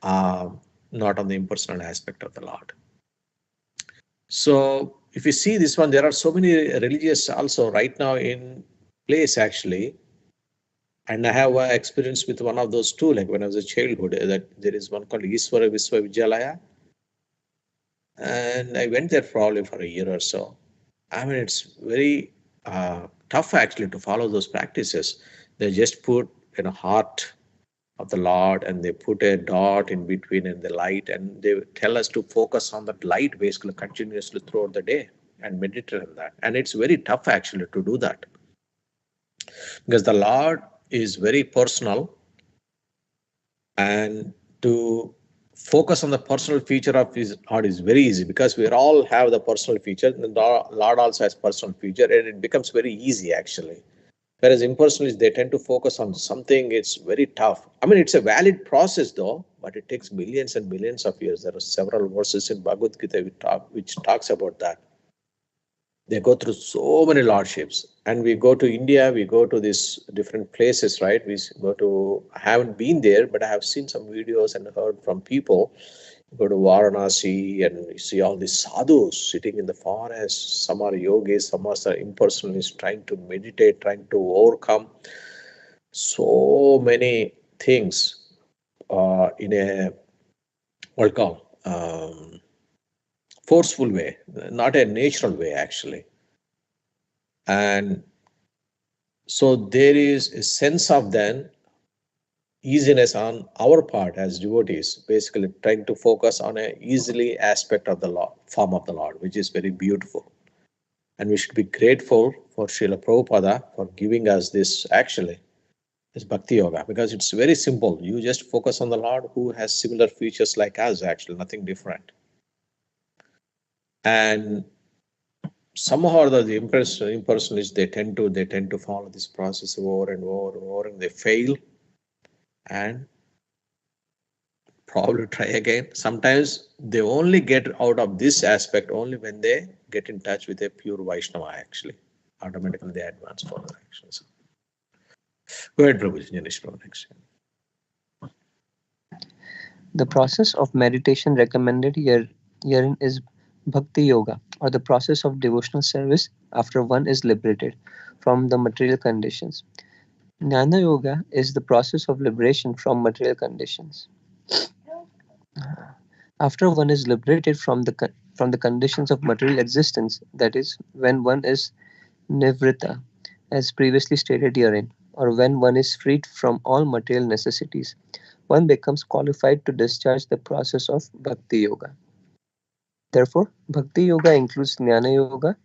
not on the impersonal aspect of the Lord. So if you see this one, there are so many religious also right now in place actually. And I have experience with one of those too, like when I was a childhood, that there is one called Iswara Viswavidyalaya. And I went there probably for a year or so. I mean, it's very tough actually to follow those practices. They just put in a heart of the Lord, and they put a dot in between and the light, and they tell us to focus on that light basically continuously throughout the day and meditate on that. And it's very tough actually to do that, because the Lord is very personal, and to focus on the personal feature of his Lord is very easy, because we all have the personal feature, and the Lord also has personal feature, and it becomes very easy actually. Whereas impersonalists, they tend to focus on something, it's very tough. I mean, it's a valid process though, but it takes millions and millions of years. There are several verses in Bhagavad Gita which talks about that. They go through so many lordships, and we go to India, we go to these different places, right? I haven't been there, but I have seen some videos and heard from people. You go to Varanasi and you see all these sadhus sitting in the forest. Some are yogis, some are impersonalists, trying to meditate, trying to overcome so many things in a what call forceful way, not a natural way actually. And so there is a sense of then easiness on our part as devotees, basically trying to focus on a easily aspect of the Lord, form of the Lord, which is very beautiful. And we should be grateful for Srila Prabhupada for giving us this actually, this Bhakti Yoga, because it's very simple. You just focus on the Lord who has similar features like us, actually, nothing different. And somehow or the impersonalists, they tend to follow this process over and over and over, and they fail and probably try again. Sometimes they only get out of this aspect only when they get in touch with a pure Vaishnava actually. Automatically they advance further actions. Go ahead, Prabhu. Janesh Prabhu next. The process of meditation recommended herein is Bhakti Yoga, or the process of devotional service after one is liberated from the material conditions. Jnana Yoga is the process of liberation from material conditions. After one is liberated from the conditions of material existence, that is, when one is nivritta, as previously stated herein, or when one is freed from all material necessities, one becomes qualified to discharge the process of Bhakti Yoga. Therefore, Bhakti Yoga includes Jnana Yoga.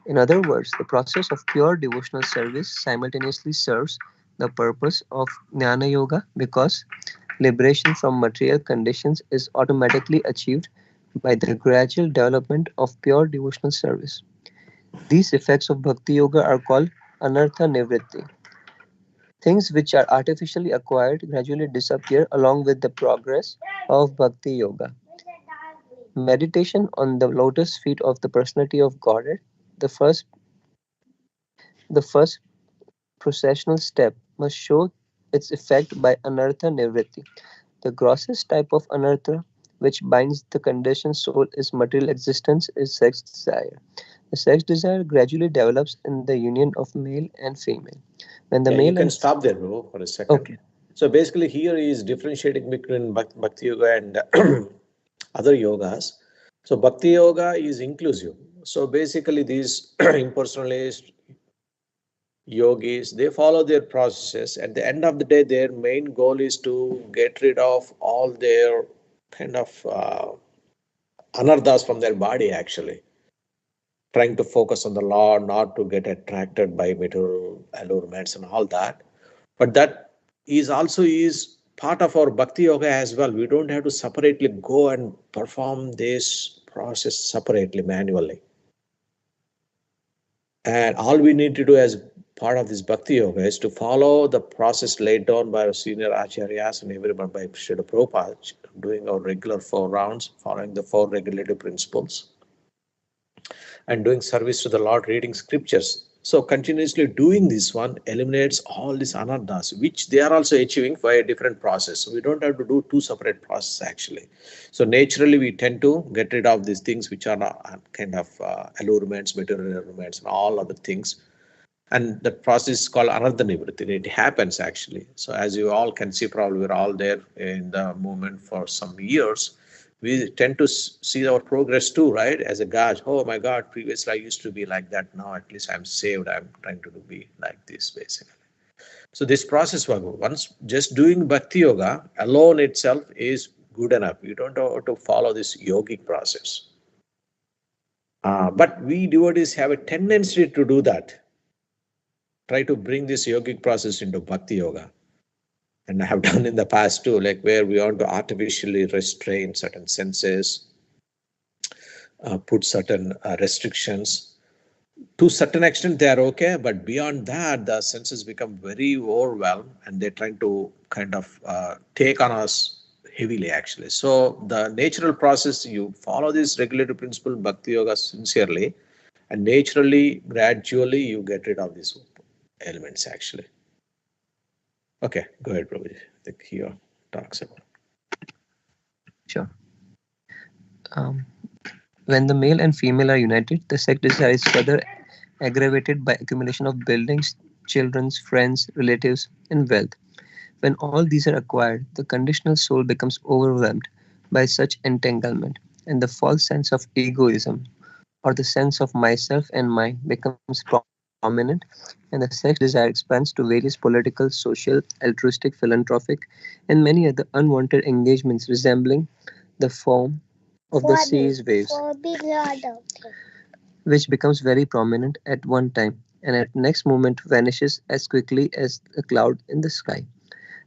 In other words, the process of pure devotional service simultaneously serves the purpose of Jnana Yoga, because liberation from material conditions is automatically achieved by the gradual development of pure devotional service. These effects of Bhakti Yoga are called Anartha Nivritti. Things which are artificially acquired gradually disappear along with the progress of Bhakti Yoga. Meditation on the lotus feet of the personality of Godhead, the first processional step, must show its effect by Anartha Nivritti. The grossest type of anartha which binds the conditioned soul is material existence, is sex desire. The sex desire gradually develops in the union of male and female. When the male you can stop there, bro, for a second. Okay. So basically, here he is differentiating between Bhakti Yoga and other yogas. So Bhakti Yoga is inclusive. So basically, these impersonalists, yogis, they follow their processes. At the end of the day, their main goal is to get rid of all their kind of anarthas from their body actually, trying to focus on the Lord, not to get attracted by material allurements and all that. But that is also is part of our Bhakti Yoga as well. We don't have to separately go and perform this process separately, manually. And all we need to do as part of this Bhakti Yoga is to follow the process laid down by our senior acharyas and everyone, by Srila Prabhupada, doing our regular 4 rounds, following the 4 regulative principles, and doing service to the Lord, reading scriptures. So continuously doing this one eliminates all these anarthas, which they are also achieving by a different process. So we don't have to do 2 separate processes actually. So naturally we tend to get rid of these things which are kind of allurements, material allurements, and all other things. And that process is called anartha nivritti. It happens actually. So as you all can see, probably we're all there in the movement for some years. We tend to see our progress too, right? As a God, oh my God, previously I used to be like that. Now at least I'm saved. I'm trying to be like this, basically. So this process, once just doing Bhakti Yoga alone itself is good enough. You don't have to follow this yogic process. But we devotees have a tendency to do that. Try to bring this yogic process into Bhakti Yoga. and I have done in the past too, like where we want to artificially restrain certain senses, put certain restrictions. To certain extent, they are okay, but beyond that, the senses become very overwhelmed, and they're trying to kind of take on us heavily, actually. So the natural process, you follow this regulatory principle, bhakti yoga, sincerely, and naturally, gradually, you get rid of these elements, actually. Okay, go ahead, Prabhuji. I think he talks about. Sure. Um, when the male and female are united, the sex desire is further aggravated by accumulation of buildings, children, friends, relatives, and wealth. When all these are acquired, the conditional soul becomes overwhelmed by such entanglement, and the false sense of egoism or the sense of myself and mine becomes prominent, and the sex desire expands to various political, social, altruistic, philanthropic, and many other unwanted engagements resembling the form of the sea's waves, which becomes very prominent at one time and at next moment vanishes as quickly as a cloud in the sky.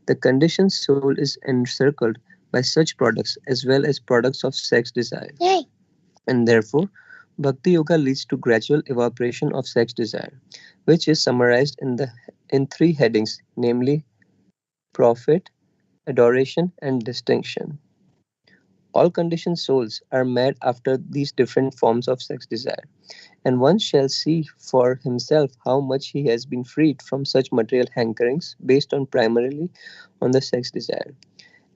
The conditioned soul is encircled by such products as well as products of sex desire. And therefore, Bhakti Yoga leads to gradual evaporation of sex desire, which is summarized in three headings, namely profit, adoration, and distinction. All conditioned souls are mad after these different forms of sex desire, and one shall see for himself how much he has been freed from such material hankerings based on primarily on the sex desire.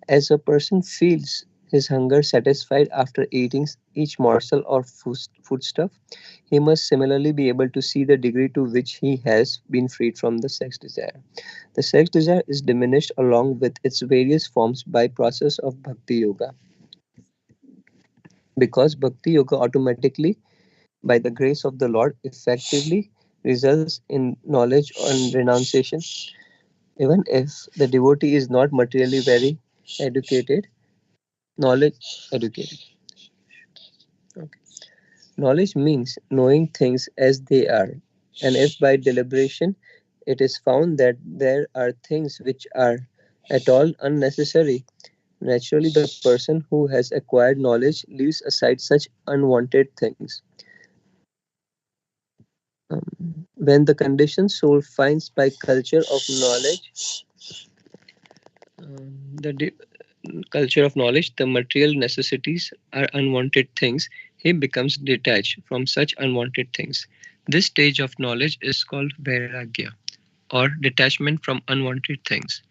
As a person feels his hunger satisfied after eating each morsel or foodstuff, he must similarly be able to see the degree to which he has been freed from the sex desire. The sex desire is diminished along with its various forms by process of bhakti yoga, because bhakti yoga automatically, by the grace of the Lord, effectively results in knowledge and renunciation, even if the devotee is not materially very educated. Knowledge educated. Okay. Knowledge means knowing things as they are, and if by deliberation it is found that there are things which are at all unnecessary, naturally the person who has acquired knowledge leaves aside such unwanted things. When the conditioned soul finds by culture of knowledge, the culture of knowledge, the material necessities are unwanted things, he becomes detached from such unwanted things. This stage of knowledge is called vairagya, or detachment from unwanted things.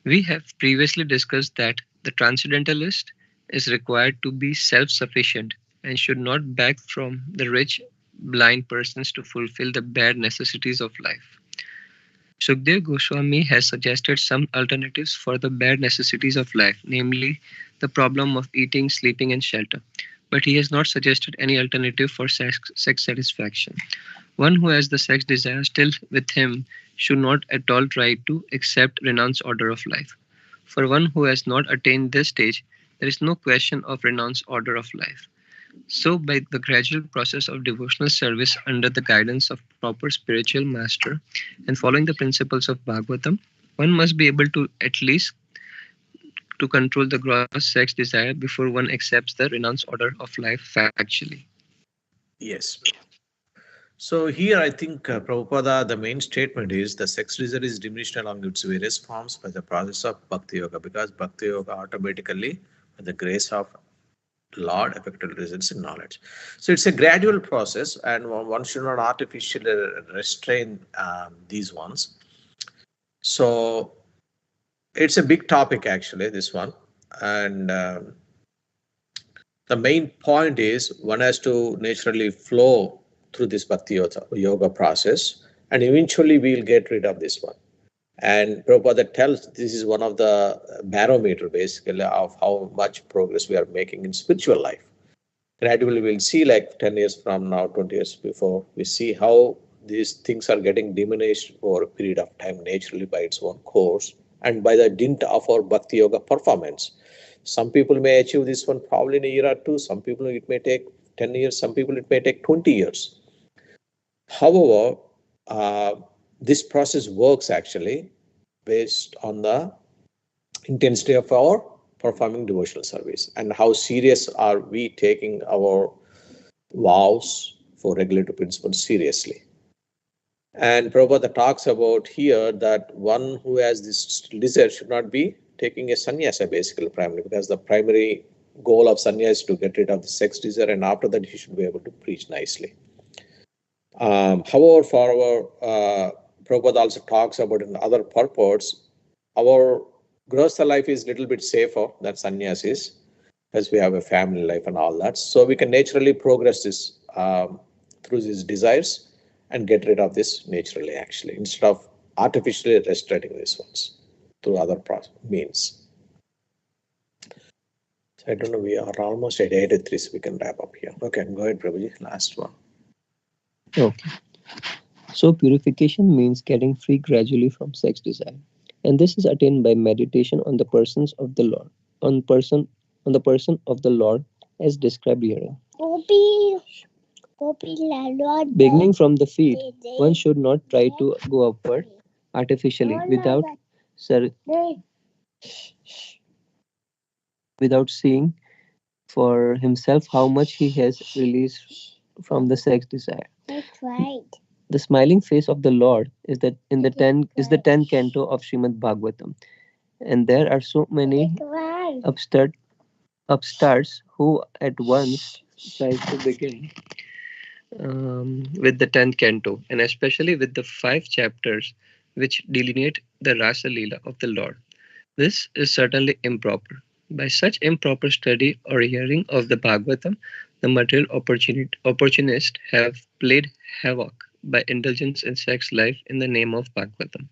We have previously discussed that the transcendentalist is required to be self sufficient and should not beg from the rich, blind persons to fulfill the bare necessities of life. Sukdev Goswami has suggested some alternatives for the bare necessities of life, namely the problem of eating, sleeping, and shelter. But he has not suggested any alternative for sex satisfaction. One who has the sex desire still with him should not at all try to accept renounced order of life. For one who has not attained this stage, there is no question of renounced order of life. So, by the gradual process of devotional service under the guidance of proper spiritual master and following the principles of Bhagavatam, one must be able to at least to control the gross sex desire before one accepts the renounced order of life factually. Yes. So here I think Prabhupada, the main statement is the sex desire is diminished along its various forms by the process of Bhakti Yoga, because Bhakti Yoga automatically, with the grace of Lord, effectively results in knowledge. So it's a gradual process, and one should not artificially restrain these ones. So it's a big topic actually, this one, and the main point is one has to naturally flow through this bhakti yoga process, and eventually we'll get rid of this one. And Prabhupada tells this is one of the barometer basically of how much progress we are making in spiritual life. Gradually we'll see, like 10 years from now, 20 years before, we see how these things are getting diminished over a period of time naturally by its own course and by the dint of our bhakti yoga performance. Some people may achieve this one probably in a year or two. Some people it may take 10 years. Some people it may take 20 years. However, this process works actually based on the intensity of our performing devotional service, and how serious are we taking our vows for regulative principles seriously. And Prabhupada talks about here that one who has this desire should not be taking a sannyasa basically primarily, because the primary goal of sannyasa is to get rid of the sex desire, and after that he should be able to preach nicely. However, for our Prabhupada also talks about in other purports, our grostha life is a little bit safer than sannyas is, as we have a family life and all that. So we can naturally progress this through these desires and get rid of this naturally, actually, instead of artificially restricting these ones through other means. So I don't know, we are almost at 83, so we can wrap up here. Okay, go ahead, Prabhuji, last one. Okay. So purification means getting free gradually from sex desire, and this is attained by meditation on the persons of the Lord, on the person of the Lord, as described herein. Beginning from the feet, one should not try to go upward artificially without seeing for himself how much he has released from the sex desire. That's right. The smiling face of the Lord is the 10th canto of Srimad Bhagavatam, and there are so many upstarts who at once try to begin with the 10th canto, and especially with the 5 chapters which delineate the Rasa Leela of the Lord. This is certainly improper. By such improper study or hearing of the Bhagavatam, the material opportunists have played havoc by indulgence in sex life in the name of Bhagavatam.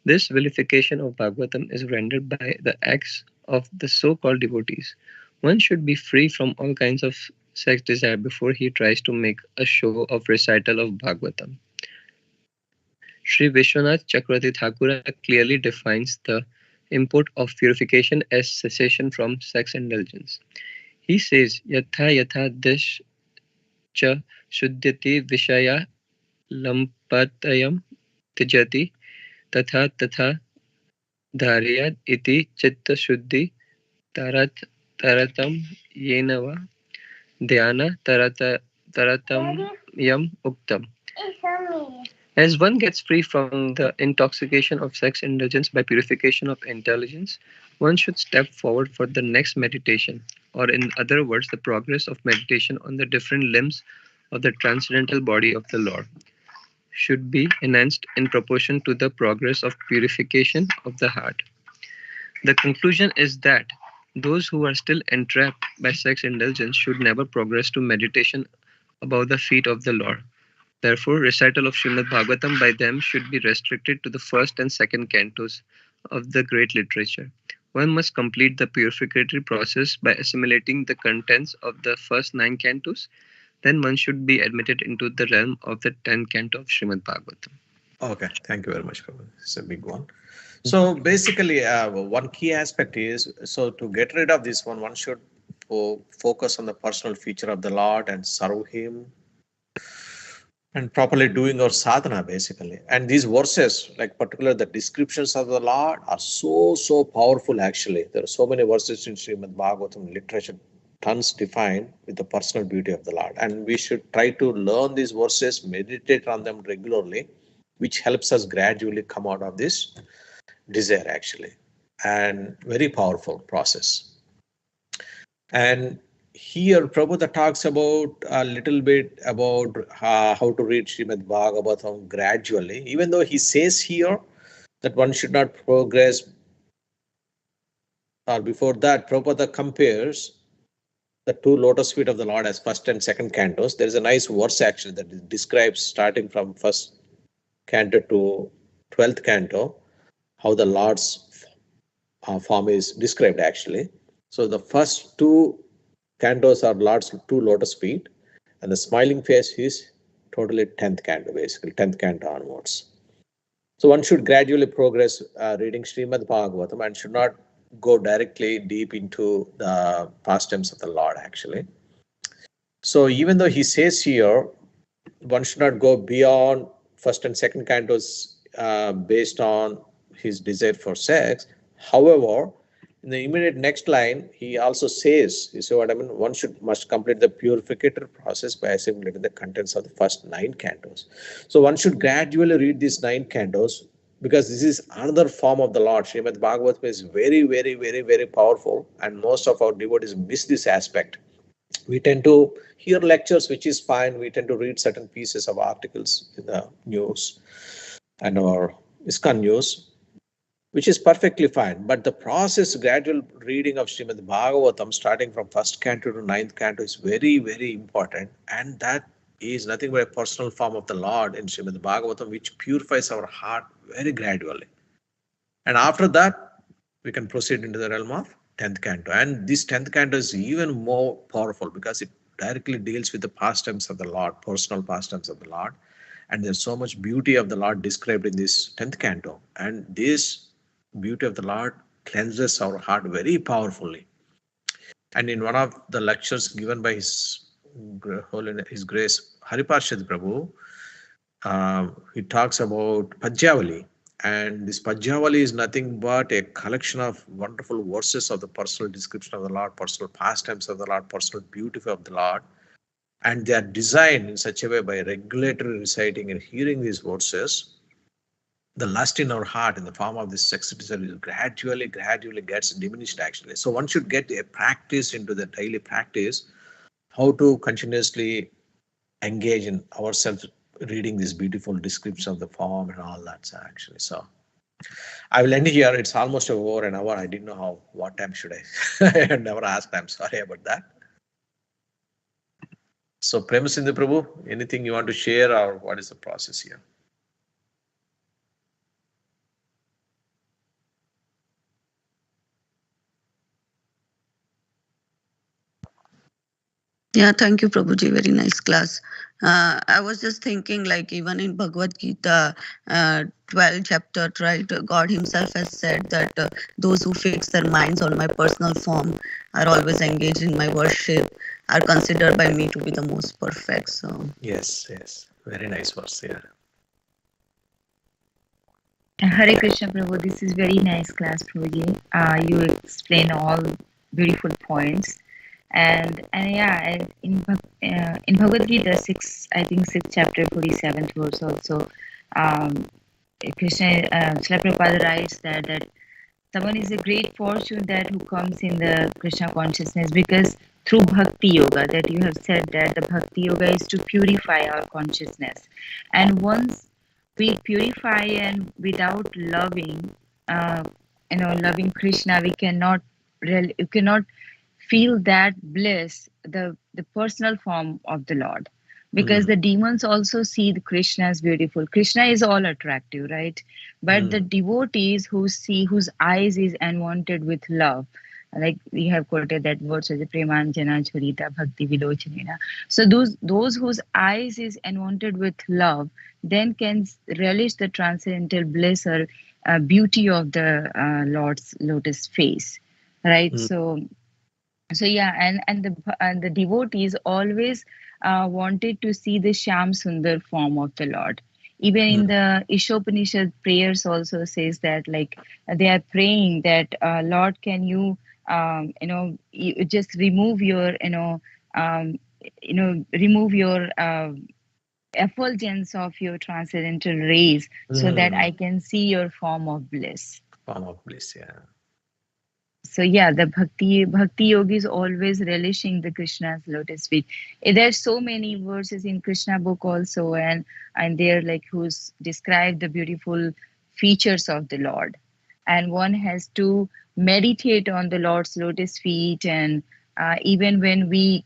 This vilification of Bhagavatam is rendered by the acts of the so-called devotees. One should be free from all kinds of sex desire before he tries to make a show of recital of Bhagavatam. Sri Vishwanath Chakravarti Thakura clearly defines the import of purification as cessation from sex indulgence. He says, Yatha yatha dish cha shuddhati vishaya lampatayam tijati tatha tatha dhariyat iti chitta shuddhi taratam yenava dhyana taratam yam uktam. As one gets free from the intoxication of sex indulgence by purification of intelligence, one should step forward for the next meditation, or in other words, the progress of meditation on the different limbs of the transcendental body of the Lord should be enhanced in proportion to the progress of purification of the heart. The conclusion is that those who are still entrapped by sex indulgence should never progress to meditation above the feet of the Lord. Therefore, recital of Srimad Bhagavatam by them should be restricted to the first and second cantos of the great literature. One must complete the purificatory process by assimilating the contents of the first 9 cantos. Then one should be admitted into the realm of the 10th canto of Srimad Bhagavatam. Okay, thank you very much, Prabhu. It's a big one. So basically, one key aspect is, so to get rid of this one should focus on the personal feature of the Lord and serve Him, and properly doing our sadhana basically. And these verses, like particularly the descriptions of the Lord, are so powerful actually. There are so many verses in Srimad Bhagavatam literature, tons defined with the personal beauty of the Lord. And we should try to learn these verses, meditate on them regularly, which helps us gradually come out of this desire actually. And very powerful process. And here Prabhupada talks about a little bit about how to read Srimad Bhagavatam gradually, even though he says here that one should not progress, or before that Prabhupada compares the 2 lotus feet of the Lord as first and second cantos. There is a nice verse actually that describes starting from first canto to 12th canto, how the Lord's form is described actually. So the first 2 cantos are Lord's 2 lotus feet, and the smiling face is totally 10th canto, basically 10th canto onwards. So one should gradually progress reading Srimad Bhagavatam and should not go directly deep into the pastimes of the Lord actually. So even though he says here, one should not go beyond first and second cantos based on his desire for sex. However, in the immediate next line, he also says, you see what I mean? One must complete the purificator process by assimilating the contents of the first 9 cantos. So one should gradually read these 9 cantos, because this is another form of the Lord. Srimad Bhagavatam is very, very, very, very powerful, and most of our devotees miss this aspect. We tend to hear lectures, which is fine. We tend to read certain pieces of articles in the news and our ISKCON news, which is perfectly fine. But the process, gradual reading of Srimad Bhagavatam, starting from first canto to 9th canto, is very, very important. And that is nothing but a personal form of the Lord in Srimad Bhagavatam, which purifies our heart very gradually. And after that, we can proceed into the realm of 10th canto. And this 10th canto is even more powerful because it directly deals with the pastimes of the Lord, personal pastimes of the Lord. And there's so much beauty of the Lord described in this 10th canto. And this beauty of the Lord cleanses our heart very powerfully. And in one of the lectures given by His Grace Hariparshad Prabhu, he talks about Pajyavali. And this Pajyavali is nothing but a collection of wonderful verses of the personal description of the Lord, personal pastimes of the Lord, personal beauty of the Lord. And they are designed in such a way, by regularly reciting and hearing these verses, the lust in our heart in the form of this sex desire gradually gets diminished actually. So one should get a practice into the daily practice, how to continuously engage in ourselves reading this beautiful description of the form and all that actually. So I will end here. It's almost over an hour. I didn't know what time should I. I had never asked. I'm sorry about that. So Premasindhu Prabhu, anything you want to share, or what is the process here? Yeah, thank you, Prabhuji. Very nice class. I was just thinking, like, even in Bhagavad Gita, 12 chapter, right? God Himself has said that those who fix their minds on my personal form are always engaged in my worship, are considered by me to be the most perfect. So yes, very nice verse. Yeah. Hare Krishna, Prabhu. This is very nice class, Prabhuji. You explain all beautiful points. And yeah, in Bhagavad Gita 6, I think 6 chapter 47th verse also, Krishna, Srila Prabhupada writes that someone is a great fortune that who comes in the Krishna consciousness, because through Bhakti Yoga, that you have said that the Bhakti Yoga is to purify our consciousness. And once we purify and without loving, loving Krishna, we cannot feel that bliss, the personal form of the Lord, because the demons also see the Krishna as beautiful. Krishna is all attractive, right? But the devotees whose eyes is unwanted with love, like we have quoted that verse as Premanjana Churita Bhakti Vilochanena. So those whose eyes is unwanted with love then can relish the transcendental bliss or beauty of the Lord's lotus face, right? So yeah, and the devotees always wanted to see the Shyam Sundar form of the Lord. Even in the Ishopanishad prayers also says that, like, they are praying that Lord, can you you just remove your remove your effulgence of your transcendental rays, so that I can see your form of bliss. Form of bliss, yeah. So yeah, the bhakti yogi is always relishing the Krishna's lotus feet. There's so many verses in Krishna book also, and they're like who's describe the beautiful features of the Lord. And one has to meditate on the Lord's lotus feet, and even when we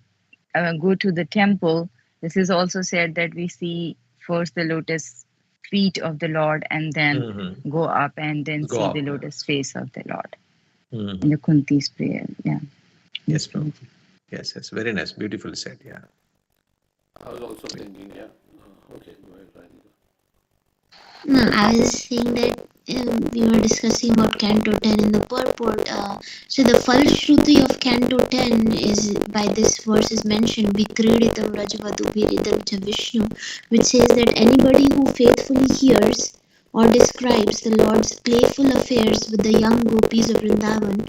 go to the temple, this is also said that we see first the lotus feet of the Lord, and then go up and then see the lotus face of the Lord. In the Kunti's prayer, yeah. Yes, Prabhu. Yes, very nice, beautifully said, yeah. I was also thinking, yeah. Okay, go ahead, Radhika. No, I was saying that we were discussing about Canto 10 in the purport. So the Falshruti of Canto 10 is, by this verse is mentioned, Vikriditam Rajavadubhiridam cha Vishnu, which says that anybody who faithfully hears, or describes the Lord's playful affairs with the young gopis of Vrindavan,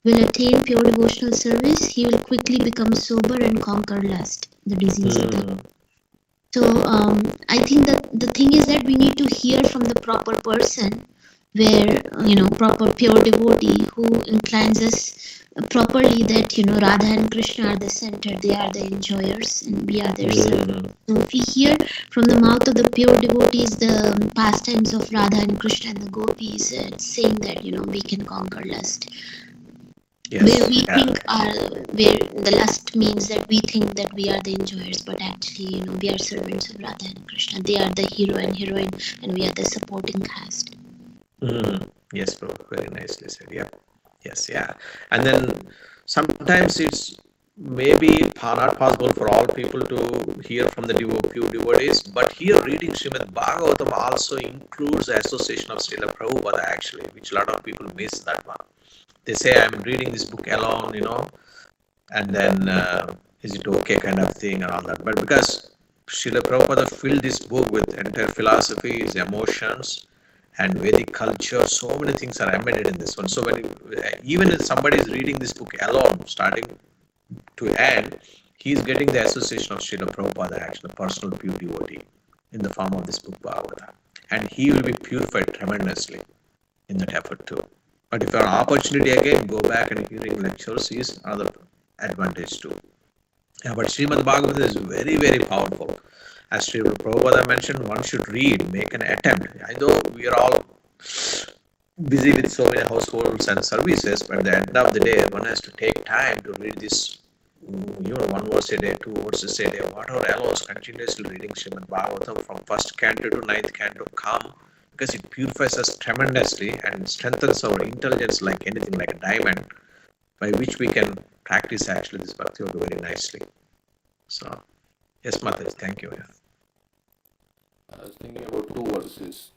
will attain pure devotional service, he will quickly become sober and conquer lust, the disease of the. So I think that the thing is that we need to hear from the proper person, where proper pure devotee who inclines us properly that Radha and Krishna are the center, they are the enjoyers, and we are their servants. So if we hear from the mouth of the pure devotees the pastimes of Radha and Krishna and the gopis, saying that we can conquer lust. Yes. Where we think where the lust means that we think that we are the enjoyers, but actually, we are servants of Radha and Krishna. They are the hero and heroine, and we are the supporting cast. Yes, bro. Very nicely said. Yeah. Yes, yeah. And then sometimes it's maybe not possible for all people to hear from the pure devotees, but here reading Srimad Bhagavatam also includes the association of Srila Prabhupada actually, which a lot of people miss that one. They say, I'm reading this book alone, and then is it okay kind of thing and all that. But because Srila Prabhupada filled this book with entire philosophy, his emotions, and Vedic culture, so many things are embedded in this one. So even if somebody is reading this book alone, starting to end, he is getting the association of Srila Prabhupada, actually, personal pure devotee, in the form of this book Bhagavata. And he will be purified tremendously in that effort too. But if you have an opportunity again, go back and hearing lectures is another advantage too. Yeah, but Srimad Bhagavatam is very, very powerful. As Sri Prabhupada mentioned, one should read, make an attempt. I know we are all busy with so many households and services, but at the end of the day, one has to take time to read this, one verse a day, 2 verses a day, whatever allows continuously reading Srimad Bhagavatam from first canto to ninth canto come, because it purifies us tremendously and strengthens our intelligence like anything, like a diamond, by which we can practice actually this bhakti yoga very nicely. So, yes, Mataji, thank you. I was thinking about 2 verses,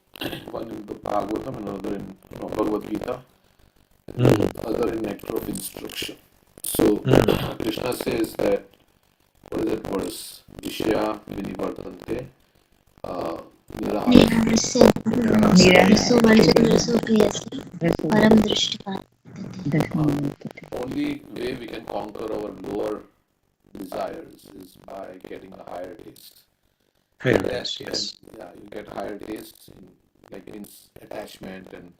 one in the Bhagavatam, another in Bhagavad Gita, and the other in Nectar of Instruction. So, Krishna says that, what is that verse? Vishya Vinivartante only way we can conquer our lower desires is by getting a higher taste. Yes. Yeah, you get higher taste in attachment and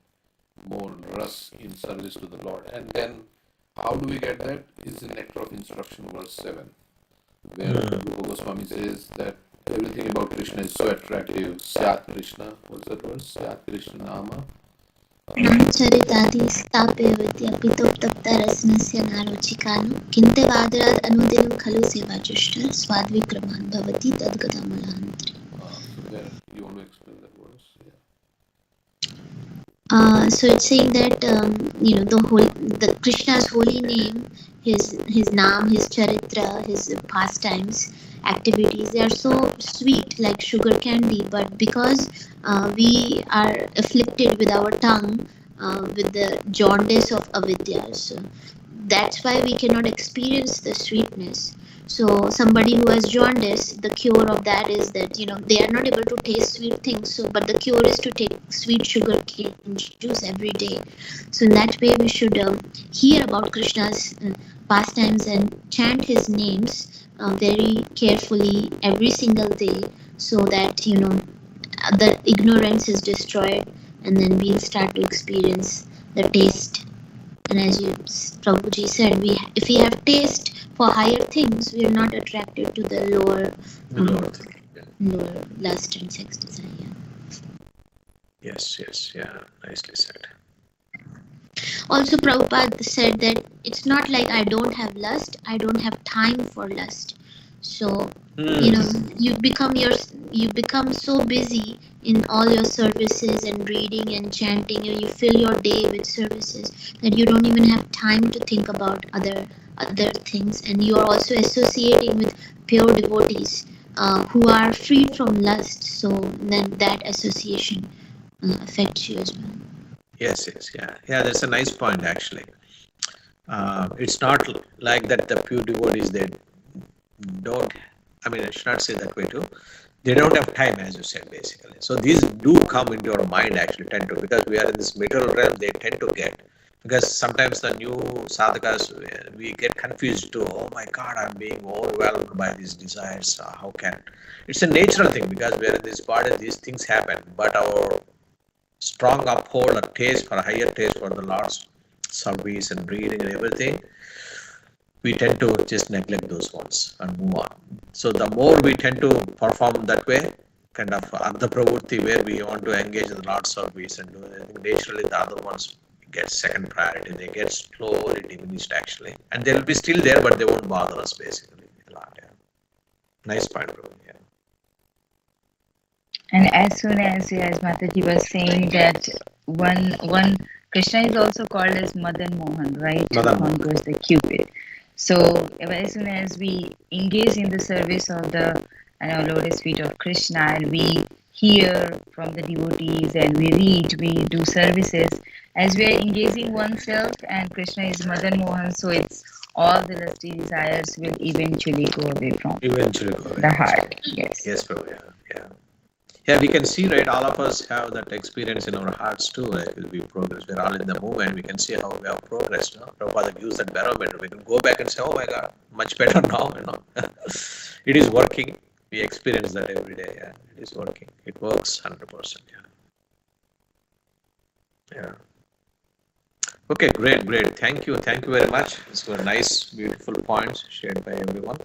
more rust in service to the Lord. And then how do we get that? Is in Nectar of Instruction, verse 7, where Rupa Goswami says that everything about Krishna is so attractive. Syat Krishna, what's that verse? Syat Krishna Nama. Charitādi stāpe vidya pitoptapta rasnasya narochikānu kinte vādarād anudinam khalu sevajushta swadvikramān bhavati tadgadamulantri. So there, you want to explain that verse? Yeah. So it's saying that the Krishna's holy name, his naam, his charitra, his pastimes, activities, they are so sweet like sugar candy, but because we are afflicted with our tongue with the jaundice of avidya, so that's why we cannot experience the sweetness. So somebody who has jaundice, the cure of that is that they are not able to taste sweet things, so but the cure is to take sweet sugar cane juice every day. So in that way we should hear about Krishna's pastimes and chant his names very carefully every single day, so that the ignorance is destroyed, and then we'll start to experience the taste. And as Prabhuji said, if we have taste for higher things, we are not attracted to the lower lust and sex desire. Yes, yeah, nicely said. Also, Prabhupada said that it's not like I don't have lust, I don't have time for lust. So you become so busy in all your services and reading and chanting, and you fill your day with services that you don't even have time to think about other things. And you are also associating with pure devotees who are freed from lust, so then that association affects you as well. Yes, yeah, that's a nice point actually. It's not like that the pure devotees, they don't, I mean, I should not say that way too. They don't have time, as you said, basically. So these do come into your mind, actually, tend to, because we are in this middle realm, they tend to get, because sometimes the new sadhakas, we get confused too. Oh my God, I'm being overwhelmed by these desires. How can? It's a natural thing, because we are in this body, these things happen, but our strong uphold, a taste for a higher taste for the Lord's service and reading and everything, we tend to just neglect those ones and move on. So the more we tend to perform that way, kind of the pravurti, where we want to engage in the Lord's service and do anything, naturally the other ones get second priority. They get slowly diminished, actually, and they'll be still there, but they won't bother us, basically, a lot. Yeah. Nice point, Prabhu. Yeah. And as soon as Mataji was saying that one Krishna is also called as Madan Mohan, right? Madan Who Mohan. conquers the Cupid. So as soon as we engage in the service of the lotus feet of Krishna, and we hear from the devotees, and we read, we do services, as we are engaging oneself, and Krishna is Madan Mohan, so it's all the lusty desires will eventually go away from Eventually go away. the heart. Yes. Yes, Prabhu. Yeah. Yeah. Yeah, we can see, right, all of us have that experience in our hearts too. Like, we progress. We're all in the movement. We can see how we have progressed. No? Prabhupada gives that barometer. We can go back and say, oh my God, much better now. It is working. We experience that every day. Yeah, it is working. It works 100%. Yeah. Yeah. Okay, great. Thank you very much. These were nice, beautiful points shared by everyone.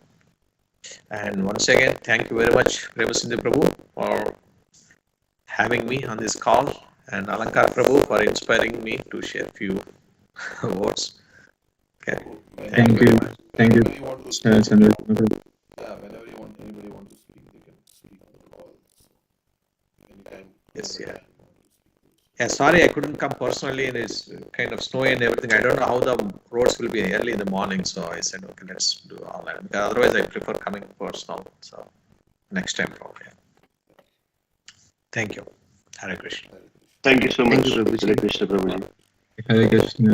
And once again, thank you very much, Premasindhu Prabhu, for having me on this call, and Alankar Prabhu for inspiring me to share few words. Okay. Thank you. Thank you, Whenever you want to speak, Chandrabhanu Prabhu. whenever anybody want to speak, they can speak on the call. Anytime. Yes, yeah. Yeah, sorry I couldn't come personally, and it's kind of snowy and everything. I don't know how the roads will be early in the morning, so I said, okay, let's do online. Because otherwise, I prefer coming personal. So next time, probably. Thank you. Hare Krishna. Thank you so Thank much, you, Prabhuji. Hare Krishna Prabhuji. Hare Krishna.